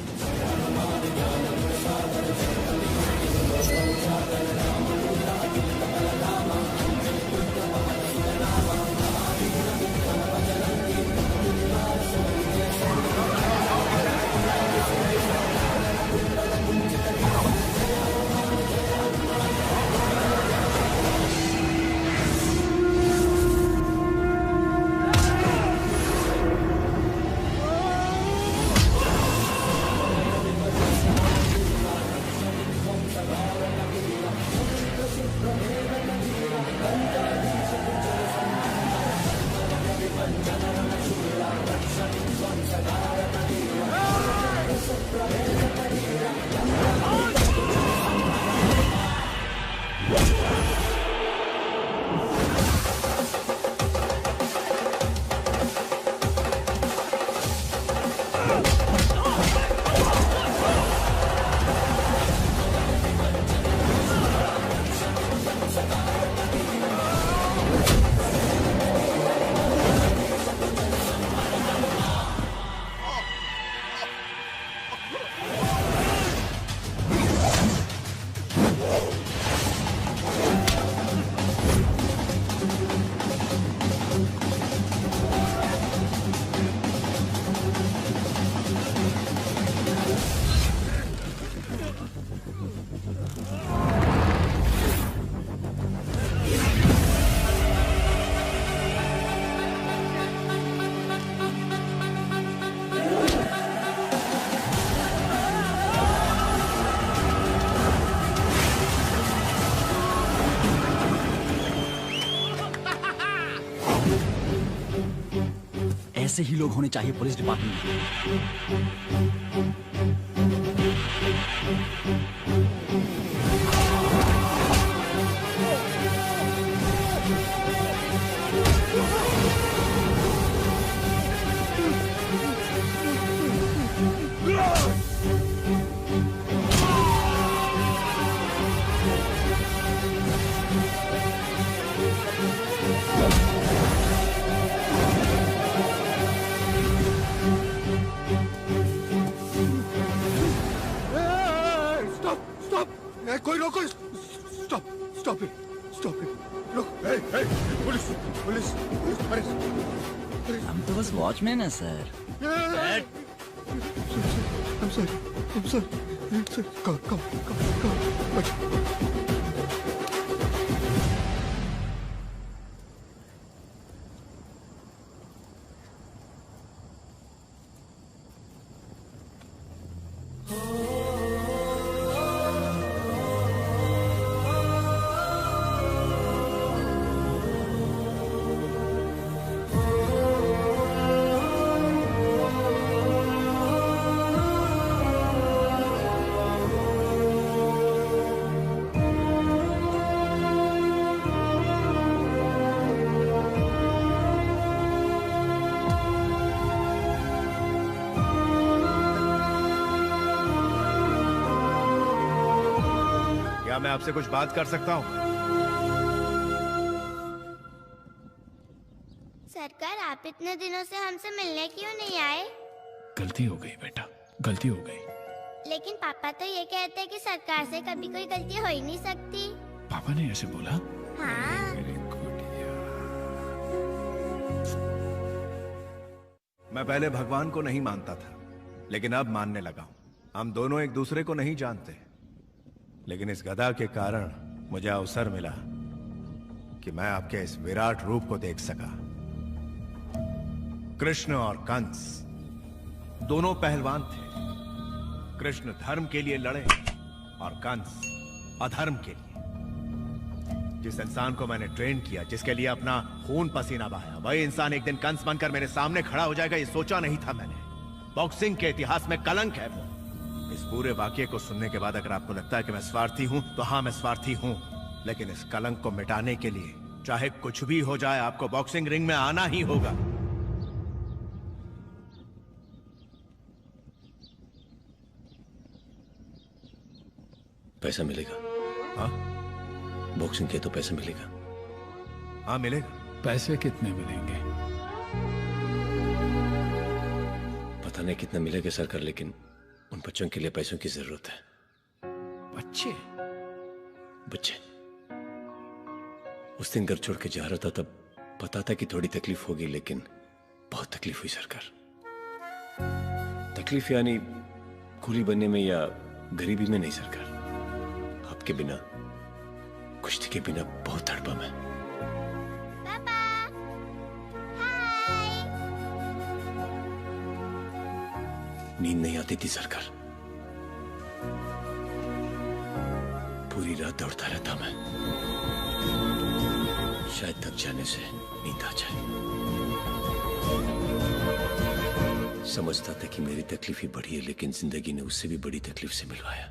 ऐसे ही लोग होने चाहिए पुलिस डिपार्टमेंट कोई रोको, stop stop it, stop it, रुक, पुलिस पुलिस पुलिस। हम तो बस वॉचमैन है सर। I'm sorry, come. क्या मैं आपसे कुछ बात कर सकता हूँ? सरकार, आप इतने दिनों से हमसे मिलने क्यों नहीं आए? गलती हो गई बेटा, गलती हो गई। लेकिन पापा तो ये कहते हैं कि सरकार से कभी कोई गलती हो ही नहीं सकती। पापा ने ऐसे बोला? हाँ। मैं पहले भगवान को नहीं मानता था, लेकिन अब मानने लगा हूं। हम दोनों एक दूसरे को नहीं जानते, लेकिन इस गदा के कारण मुझे अवसर मिला कि मैं आपके इस विराट रूप को देख सका। कृष्ण और कंस दोनों पहलवान थे। कृष्ण धर्म के लिए लड़े और कंस अधर्म के लिए। जिस इंसान को मैंने ट्रेन किया, जिसके लिए अपना खून पसीना बहाया, वही इंसान एक दिन कंस बनकर मेरे सामने खड़ा हो जाएगा, ये सोचा नहीं था मैंने। बॉक्सिंग के इतिहास में कलंक है वो। इस पूरे वाक्य को सुनने के बाद अगर आपको लगता है कि मैं स्वार्थी हूं, तो हाँ, मैं स्वार्थी हूं, लेकिन इस कलंक को मिटाने के लिए चाहे कुछ भी हो जाए, आपको बॉक्सिंग रिंग में आना ही होगा। पैसा मिलेगा? हाँ, बॉक्सिंग के तो पैसा मिलेगा? हाँ मिलेगा। पैसे कितने मिलेंगे? पता नहीं कितना मिलेगा सरकार, लेकिन उन बच्चों के लिए पैसों की जरूरत है। बच्चे? बच्चे। उस दिन घर छोड़ के जा रहा था, तब पता था कि थोड़ी तकलीफ होगी, लेकिन बहुत तकलीफ हुई सरकार। तकलीफ यानी कूली बनने में या गरीबी में नहीं सरकार, आपके बिना, कुश्ती के बिना बहुत तड़पा मैं। नींद नहीं आती थी सरकार, पूरी रात दौड़ता रहता मैं, शायद थक जाने से नींद आ जाए। समझता था कि मेरी तकलीफ ही बड़ी है, लेकिन जिंदगी ने उससे भी बड़ी तकलीफ से मिलवाया,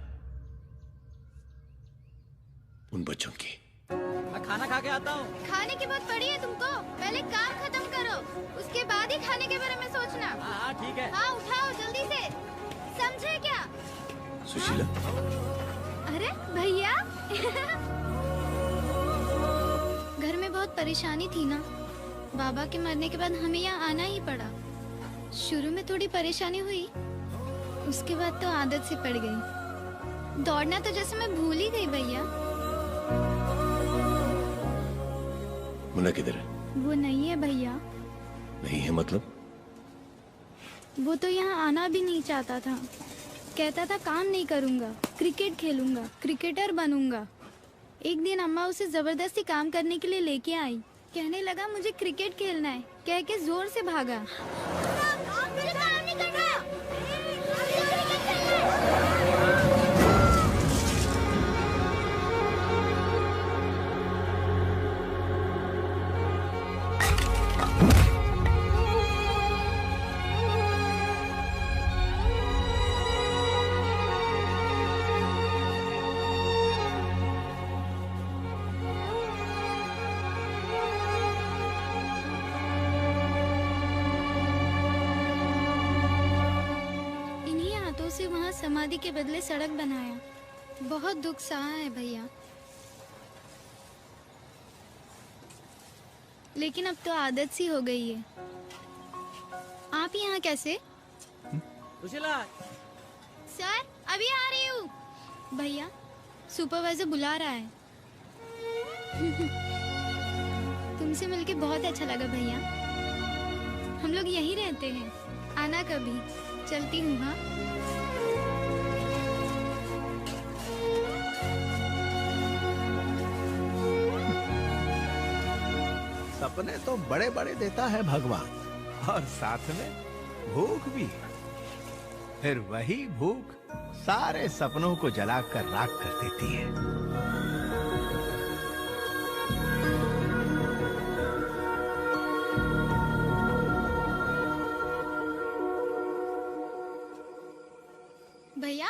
उन बच्चों की। मैं खाना खा के आता हूँ। खाने की बात पड़ी है तुमको, पहले काम खत्म करो, उसके बाद ही खाने के बारे में सोचना। हाँ ठीक है। हाँ उठाओ जल्दी से, समझे क्या? सुशीला। अरे भैया घर में बहुत परेशानी थी ना, बाबा के मरने के बाद हमें यहाँ आना ही पड़ा। शुरू में थोड़ी परेशानी हुई, उसके बाद तो आदत से पड़ गई। दौड़ना तो जैसे मैं भूल ही गई भैया। मुन्ना किधर है? वो नहीं है भैया। नहीं है मतलब? वो तो यहाँ आना भी नहीं चाहता था, कहता था काम नहीं करूँगा, क्रिकेट खेलूंगा, क्रिकेटर बनूंगा। एक दिन अम्मा उसे जबरदस्ती काम करने के लिए लेके आई, कहने लगा मुझे क्रिकेट खेलना है, कह के जोर से भागा। उसे वहाँ समाधि के बदले सड़क बनाया। बहुत दुख सहा है भैया, लेकिन अब तो आदत सी हो गई है। आप यहाँ कैसे? सुशीला। सर अभी आ रही हूँ। भैया सुपरवाइजर बुला रहा है। तुमसे मिलके बहुत अच्छा लगा भैया। हम लोग यहीं रहते हैं, आना कभी। चलती हूँ। हाँ सपने तो बड़े बड़े देता है भगवान, और साथ में भूख भी। फिर वही भूख सारे सपनों को जलाकर राख कर देती है। भैया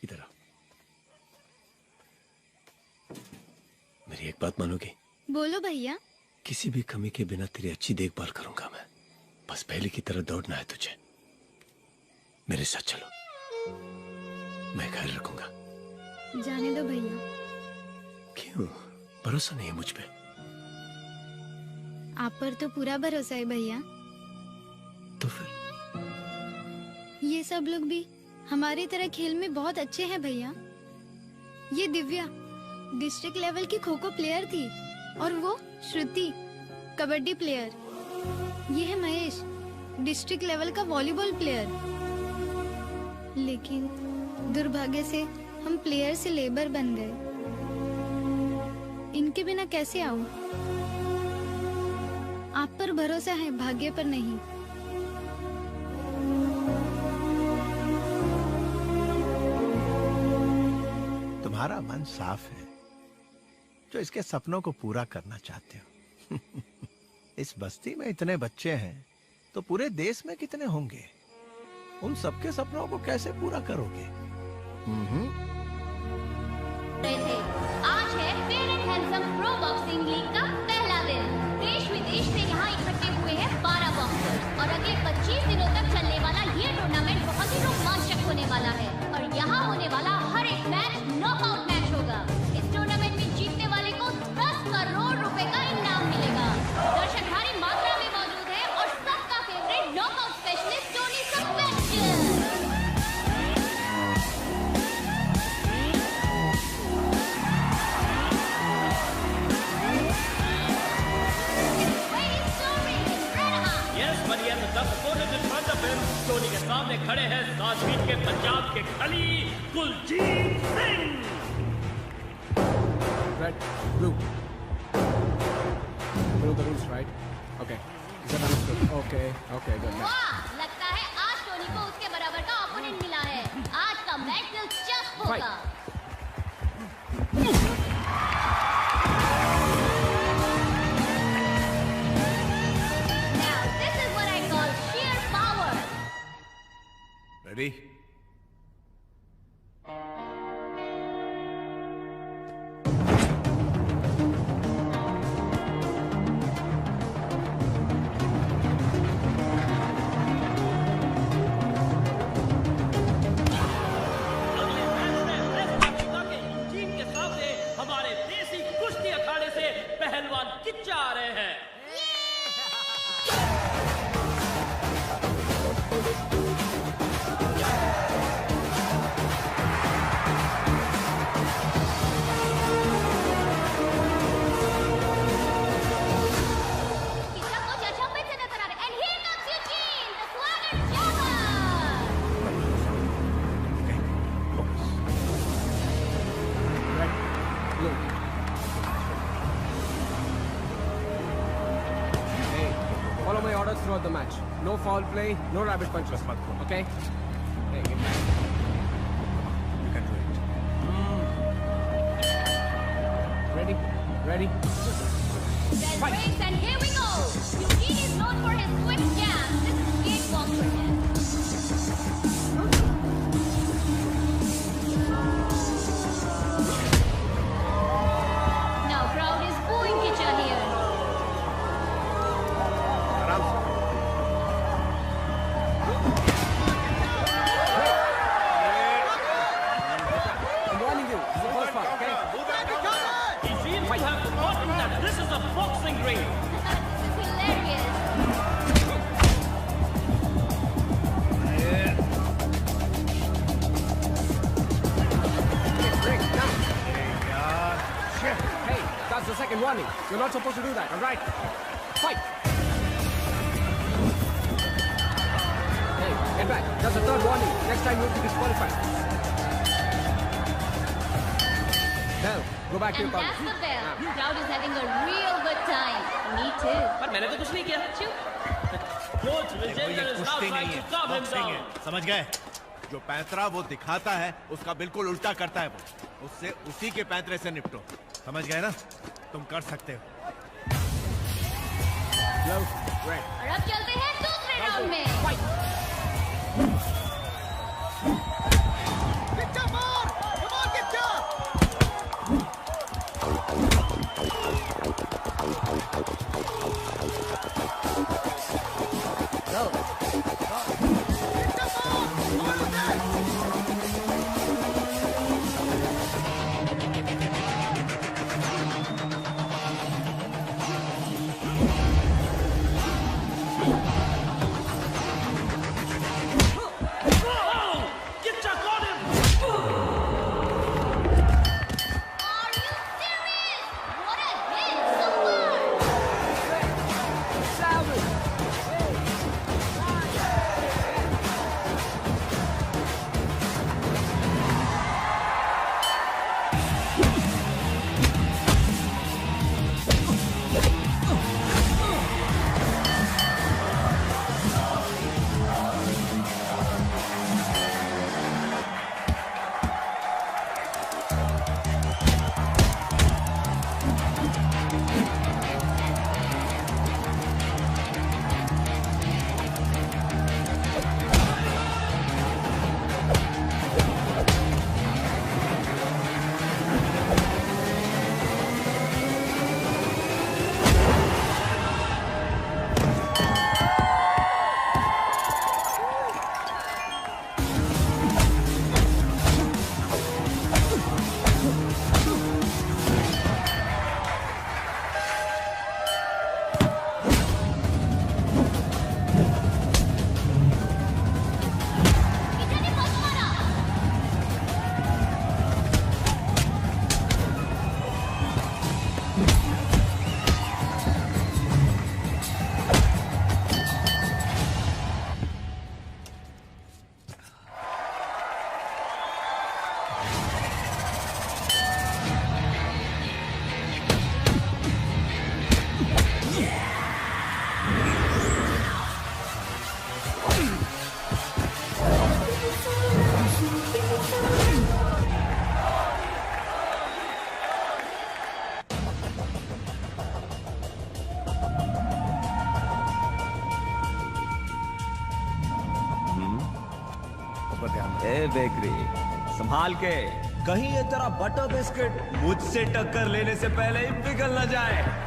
इधर आओ। मेरी एक बात मानोगी? बोलो भैया। किसी भी कमी के बिना तेरी अच्छी देखभाल करूंगा मैं। बस पहले की तरह दौड़ना है तुझे। मेरे साथ चलो, मैं ख्याल रखूंगा। जाने दो भैया। क्यों? भरोसा नहीं है मुझ पे? आप पर तो पूरा भरोसा है भैया। तो फिर ये सब लोग भी हमारी तरह खेल में बहुत अच्छे हैं भैया। ये दिव्या डिस्ट्रिक्ट लेवल की खो खो प्लेयर थी, और वो श्रुति कबड्डी प्लेयर। ये है महेश डिस्ट्रिक्ट लेवल का वॉलीबॉल प्लेयर। लेकिन दुर्भाग्य से हम प्लेयर से लेबर बन गए। इनके बिना कैसे आऊं? आप पर भरोसा है, भाग्य पर नहीं। तुम्हारा मन साफ है जो इसके सपनों को पूरा करना चाहते हो। इस बस्ती में इतने बच्चे हैं तो पूरे देश में कितने होंगे? उन सबके सपनों को कैसे पूरा करोगे? आज है fair and handsome pro boxing league का पहला दिन। देश विदेश से यहाँ इकट्ठे हुए हैं 12 बॉक्सर्स, और अगले 25 दिनों तक चलने वाला ये टूर्नामेंट बहुत ही रोमांचक होने वाला है। और यहाँ होने वाला हर एक मैच नॉकआउट मैच होगा। इस टूर्नामेंट में जीतने वाले को 10 करोड़ रुपए का इनाम मिलेगा। दर्शक भारी मात्रा में मौजूद है, और सबका favourite knockout specialist Tony suspension. Tony के सामने खड़े हैं 7 फीट के पंजाब के खली Kuljeet Singh. Red, blue. Follow the rules, right? Okay. Is that understood? Okay, okay, good. वाह, लगता है आज टोनी को उसके बराबर का ओपोनेंट मिला है। आज का मैच दिलचस्प होगा। Now this is what I call sheer power. Ready? हमारे देसी कुश्ती अखाड़े से पहलवान किच्चा आ रहे हैं। किच्चा को जशंबे से नजर आ रहे हैं। And here comes Eugene, the Swagger Jammer. Red, blue. Hey, follow my orders throughout the match. No foul play, no rabbit punches. Okay? Hey, get back. You can do it. Ready? Ready? Bell breaks, and here we go. Eugene is known for his swift jab. This is cakewalk for him. Now crowd is booing Kicha here. आराम से। You're not supposed to do that, all right? Fight! Hey, get back. That's the third warning. Next time you'll be disqualified. Well, go back to your And that's the bell. Crowd is having a real good time. Me too. पर मैंने तो कुछ नहीं किया। चुप। Coach देखो, Vijay ये is now कुश्ती trying नहीं to है, calm him बॉक्सिंग down. है, समझ गए? जो पैंतरा वो दिखाता है उसका बिल्कुल उल्टा करता है वो। उससे उसी के पैंतरे से निपटो, समझ गए ना? तुम कर सकते हो। और अब चलते हैं दूसरे राउंड में। किच्चा मार! Come on, Kichcha! A bakery, संभाल के, कहीं ये तेरा बटर बिस्किट मुझसे टक्कर लेने से पहले ही पिघल न जाए।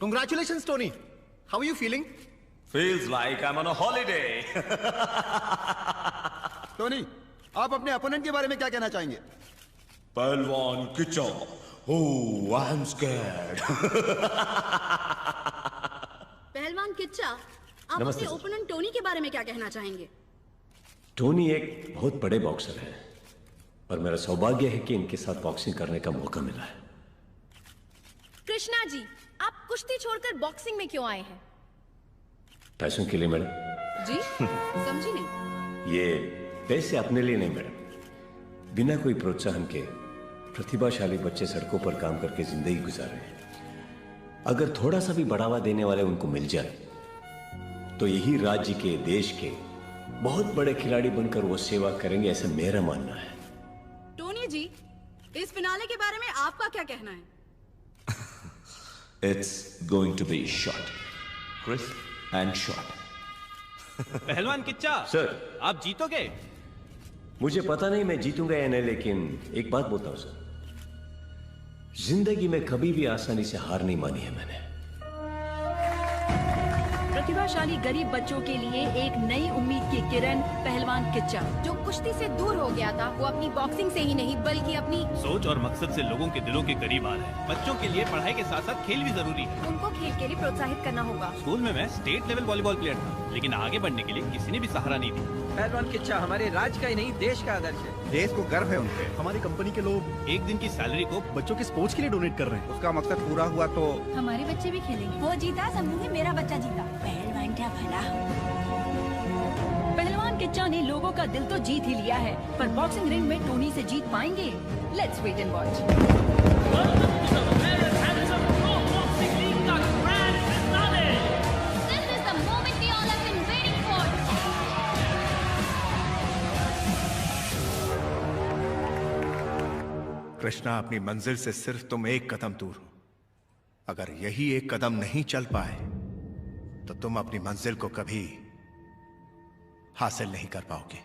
Congratulations, Tony. How are you feeling? Feels like I'm on a holiday. Tony, आप अपने अपोनेंट के बारे में क्या कहना चाहेंगे? पहलवान किच्चा, oh, I'm scared. पहलवान किच्चा, आप नमस्ते अपने सर। ओपोनेंट टोनी के बारे में क्या कहना चाहेंगे? टोनी एक बहुत बड़े बॉक्सर है और मेरा सौभाग्य है कि इनके साथ बॉक्सिंग करने का मौका मिला है। कृष्णा जी, आप कुश्ती छोड़कर बॉक्सिंग में क्यों आए हैं? पैसों के लिए मैडम। जी समझी नहीं। ये पैसे अपने लिए नहीं मैडम, बिना कोई प्रोत्साहन के प्रतिभाशाली बच्चे सड़कों पर काम करके जिंदगी गुजार रहे हैं। अगर थोड़ा सा भी बढ़ावा देने वाले उनको मिल जाए तो यही राज्य के, देश के बहुत बड़े खिलाड़ी बनकर वो सेवा करेंगे, ऐसा मेरा मानना है। टोनी जी, इस फिनाले के बारे में आपका क्या कहना है? It's going to be short, crisp and short. पहलवान किच्चा सर, आप जीतोगे? मुझे पता नहीं मैं जीतूंगा या नहीं, लेकिन एक बात बोलता हूं सर, जिंदगी में कभी भी आसानी से हार नहीं मानी है मैंने। प्रतिभाशाली गरीब बच्चों के लिए एक नई उम्मीद की किरण पहलवान किच्चा, जो कुश्ती से दूर हो गया था, वो अपनी बॉक्सिंग से ही नहीं बल्कि अपनी सोच और मकसद से लोगों के दिलों के करीब आ रहे हैं। बच्चों के लिए पढ़ाई के साथ साथ खेल भी जरूरी है। उनको खेल के लिए प्रोत्साहित करना होगा। स्कूल में मैं स्टेट लेवल वॉलीबॉल प्लेयर था, लेकिन आगे बढ़ने के लिए किसी ने भी सहारा नहीं दिया। पहलवान किच्चा हमारे राज्य का ही नहीं देश का आदर्श है। देश को गर्व है उनपे। हमारी कंपनी के लोग एक दिन की सैलरी को बच्चों के स्पोर्ट्स के लिए डोनेट कर रहे हैं। उसका मकसद पूरा हुआ तो हमारे बच्चे भी खेलेंगे। वो जीता समझूंगी मेरा बच्चा जीता। पहलवान क्या भला। पहलवान किच्चा ने लोगों का दिल तो जीत ही लिया है, पर बॉक्सिंग रिंग में टोनी से जीत पाएंगे? Let's wait and watch. Krishna, अपनी मंजिल से सिर्फ तुम एक कदम दूर हो। अगर यही एक कदम नहीं चल पाए तो तुम अपनी मंजिल को कभी हासिल नहीं कर पाओगे।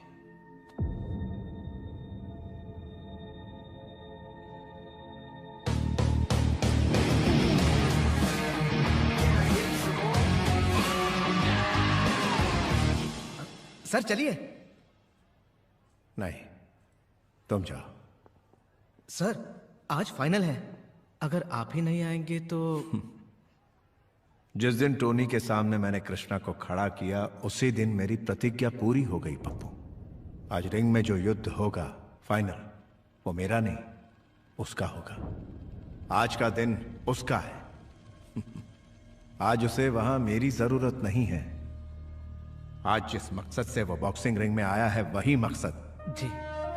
सर चलिए। नहीं, तुम जाओ। सर आज फाइनल है, अगर आप ही नहीं आएंगे तो। जिस दिन टोनी के सामने मैंने कृष्णा को खड़ा किया, उसी दिन मेरी प्रतिज्ञा पूरी हो गई पप्पू। आज रिंग में जो युद्ध होगा फाइनल, वो मेरा नहीं उसका होगा। आज का दिन उसका है। आज उसे वहां मेरी जरूरत नहीं है। आज जिस मकसद से वो बॉक्सिंग रिंग में आया है, वही मकसद जी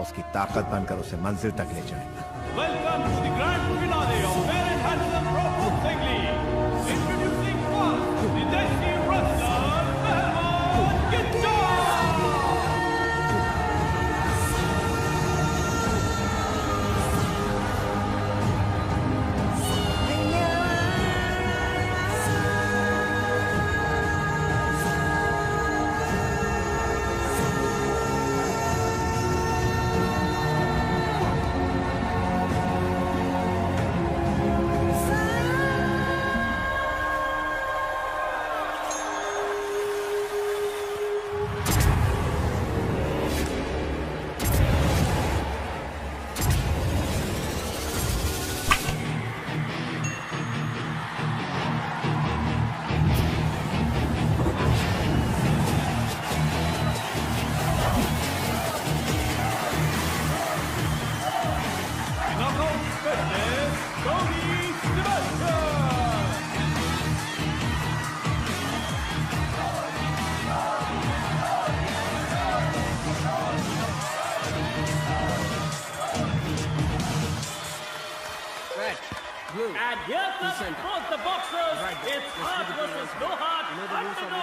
उसकी ताकत बनकर उसे मंजिल तक ले जाएगा। Welcome to the grand finale of Fair and Handsome Pro Boxing League. Introducing first, the Desi wrestler, Pehलवान Kichcha. And here comes both the boxers. It's heart versus no heart. Underdog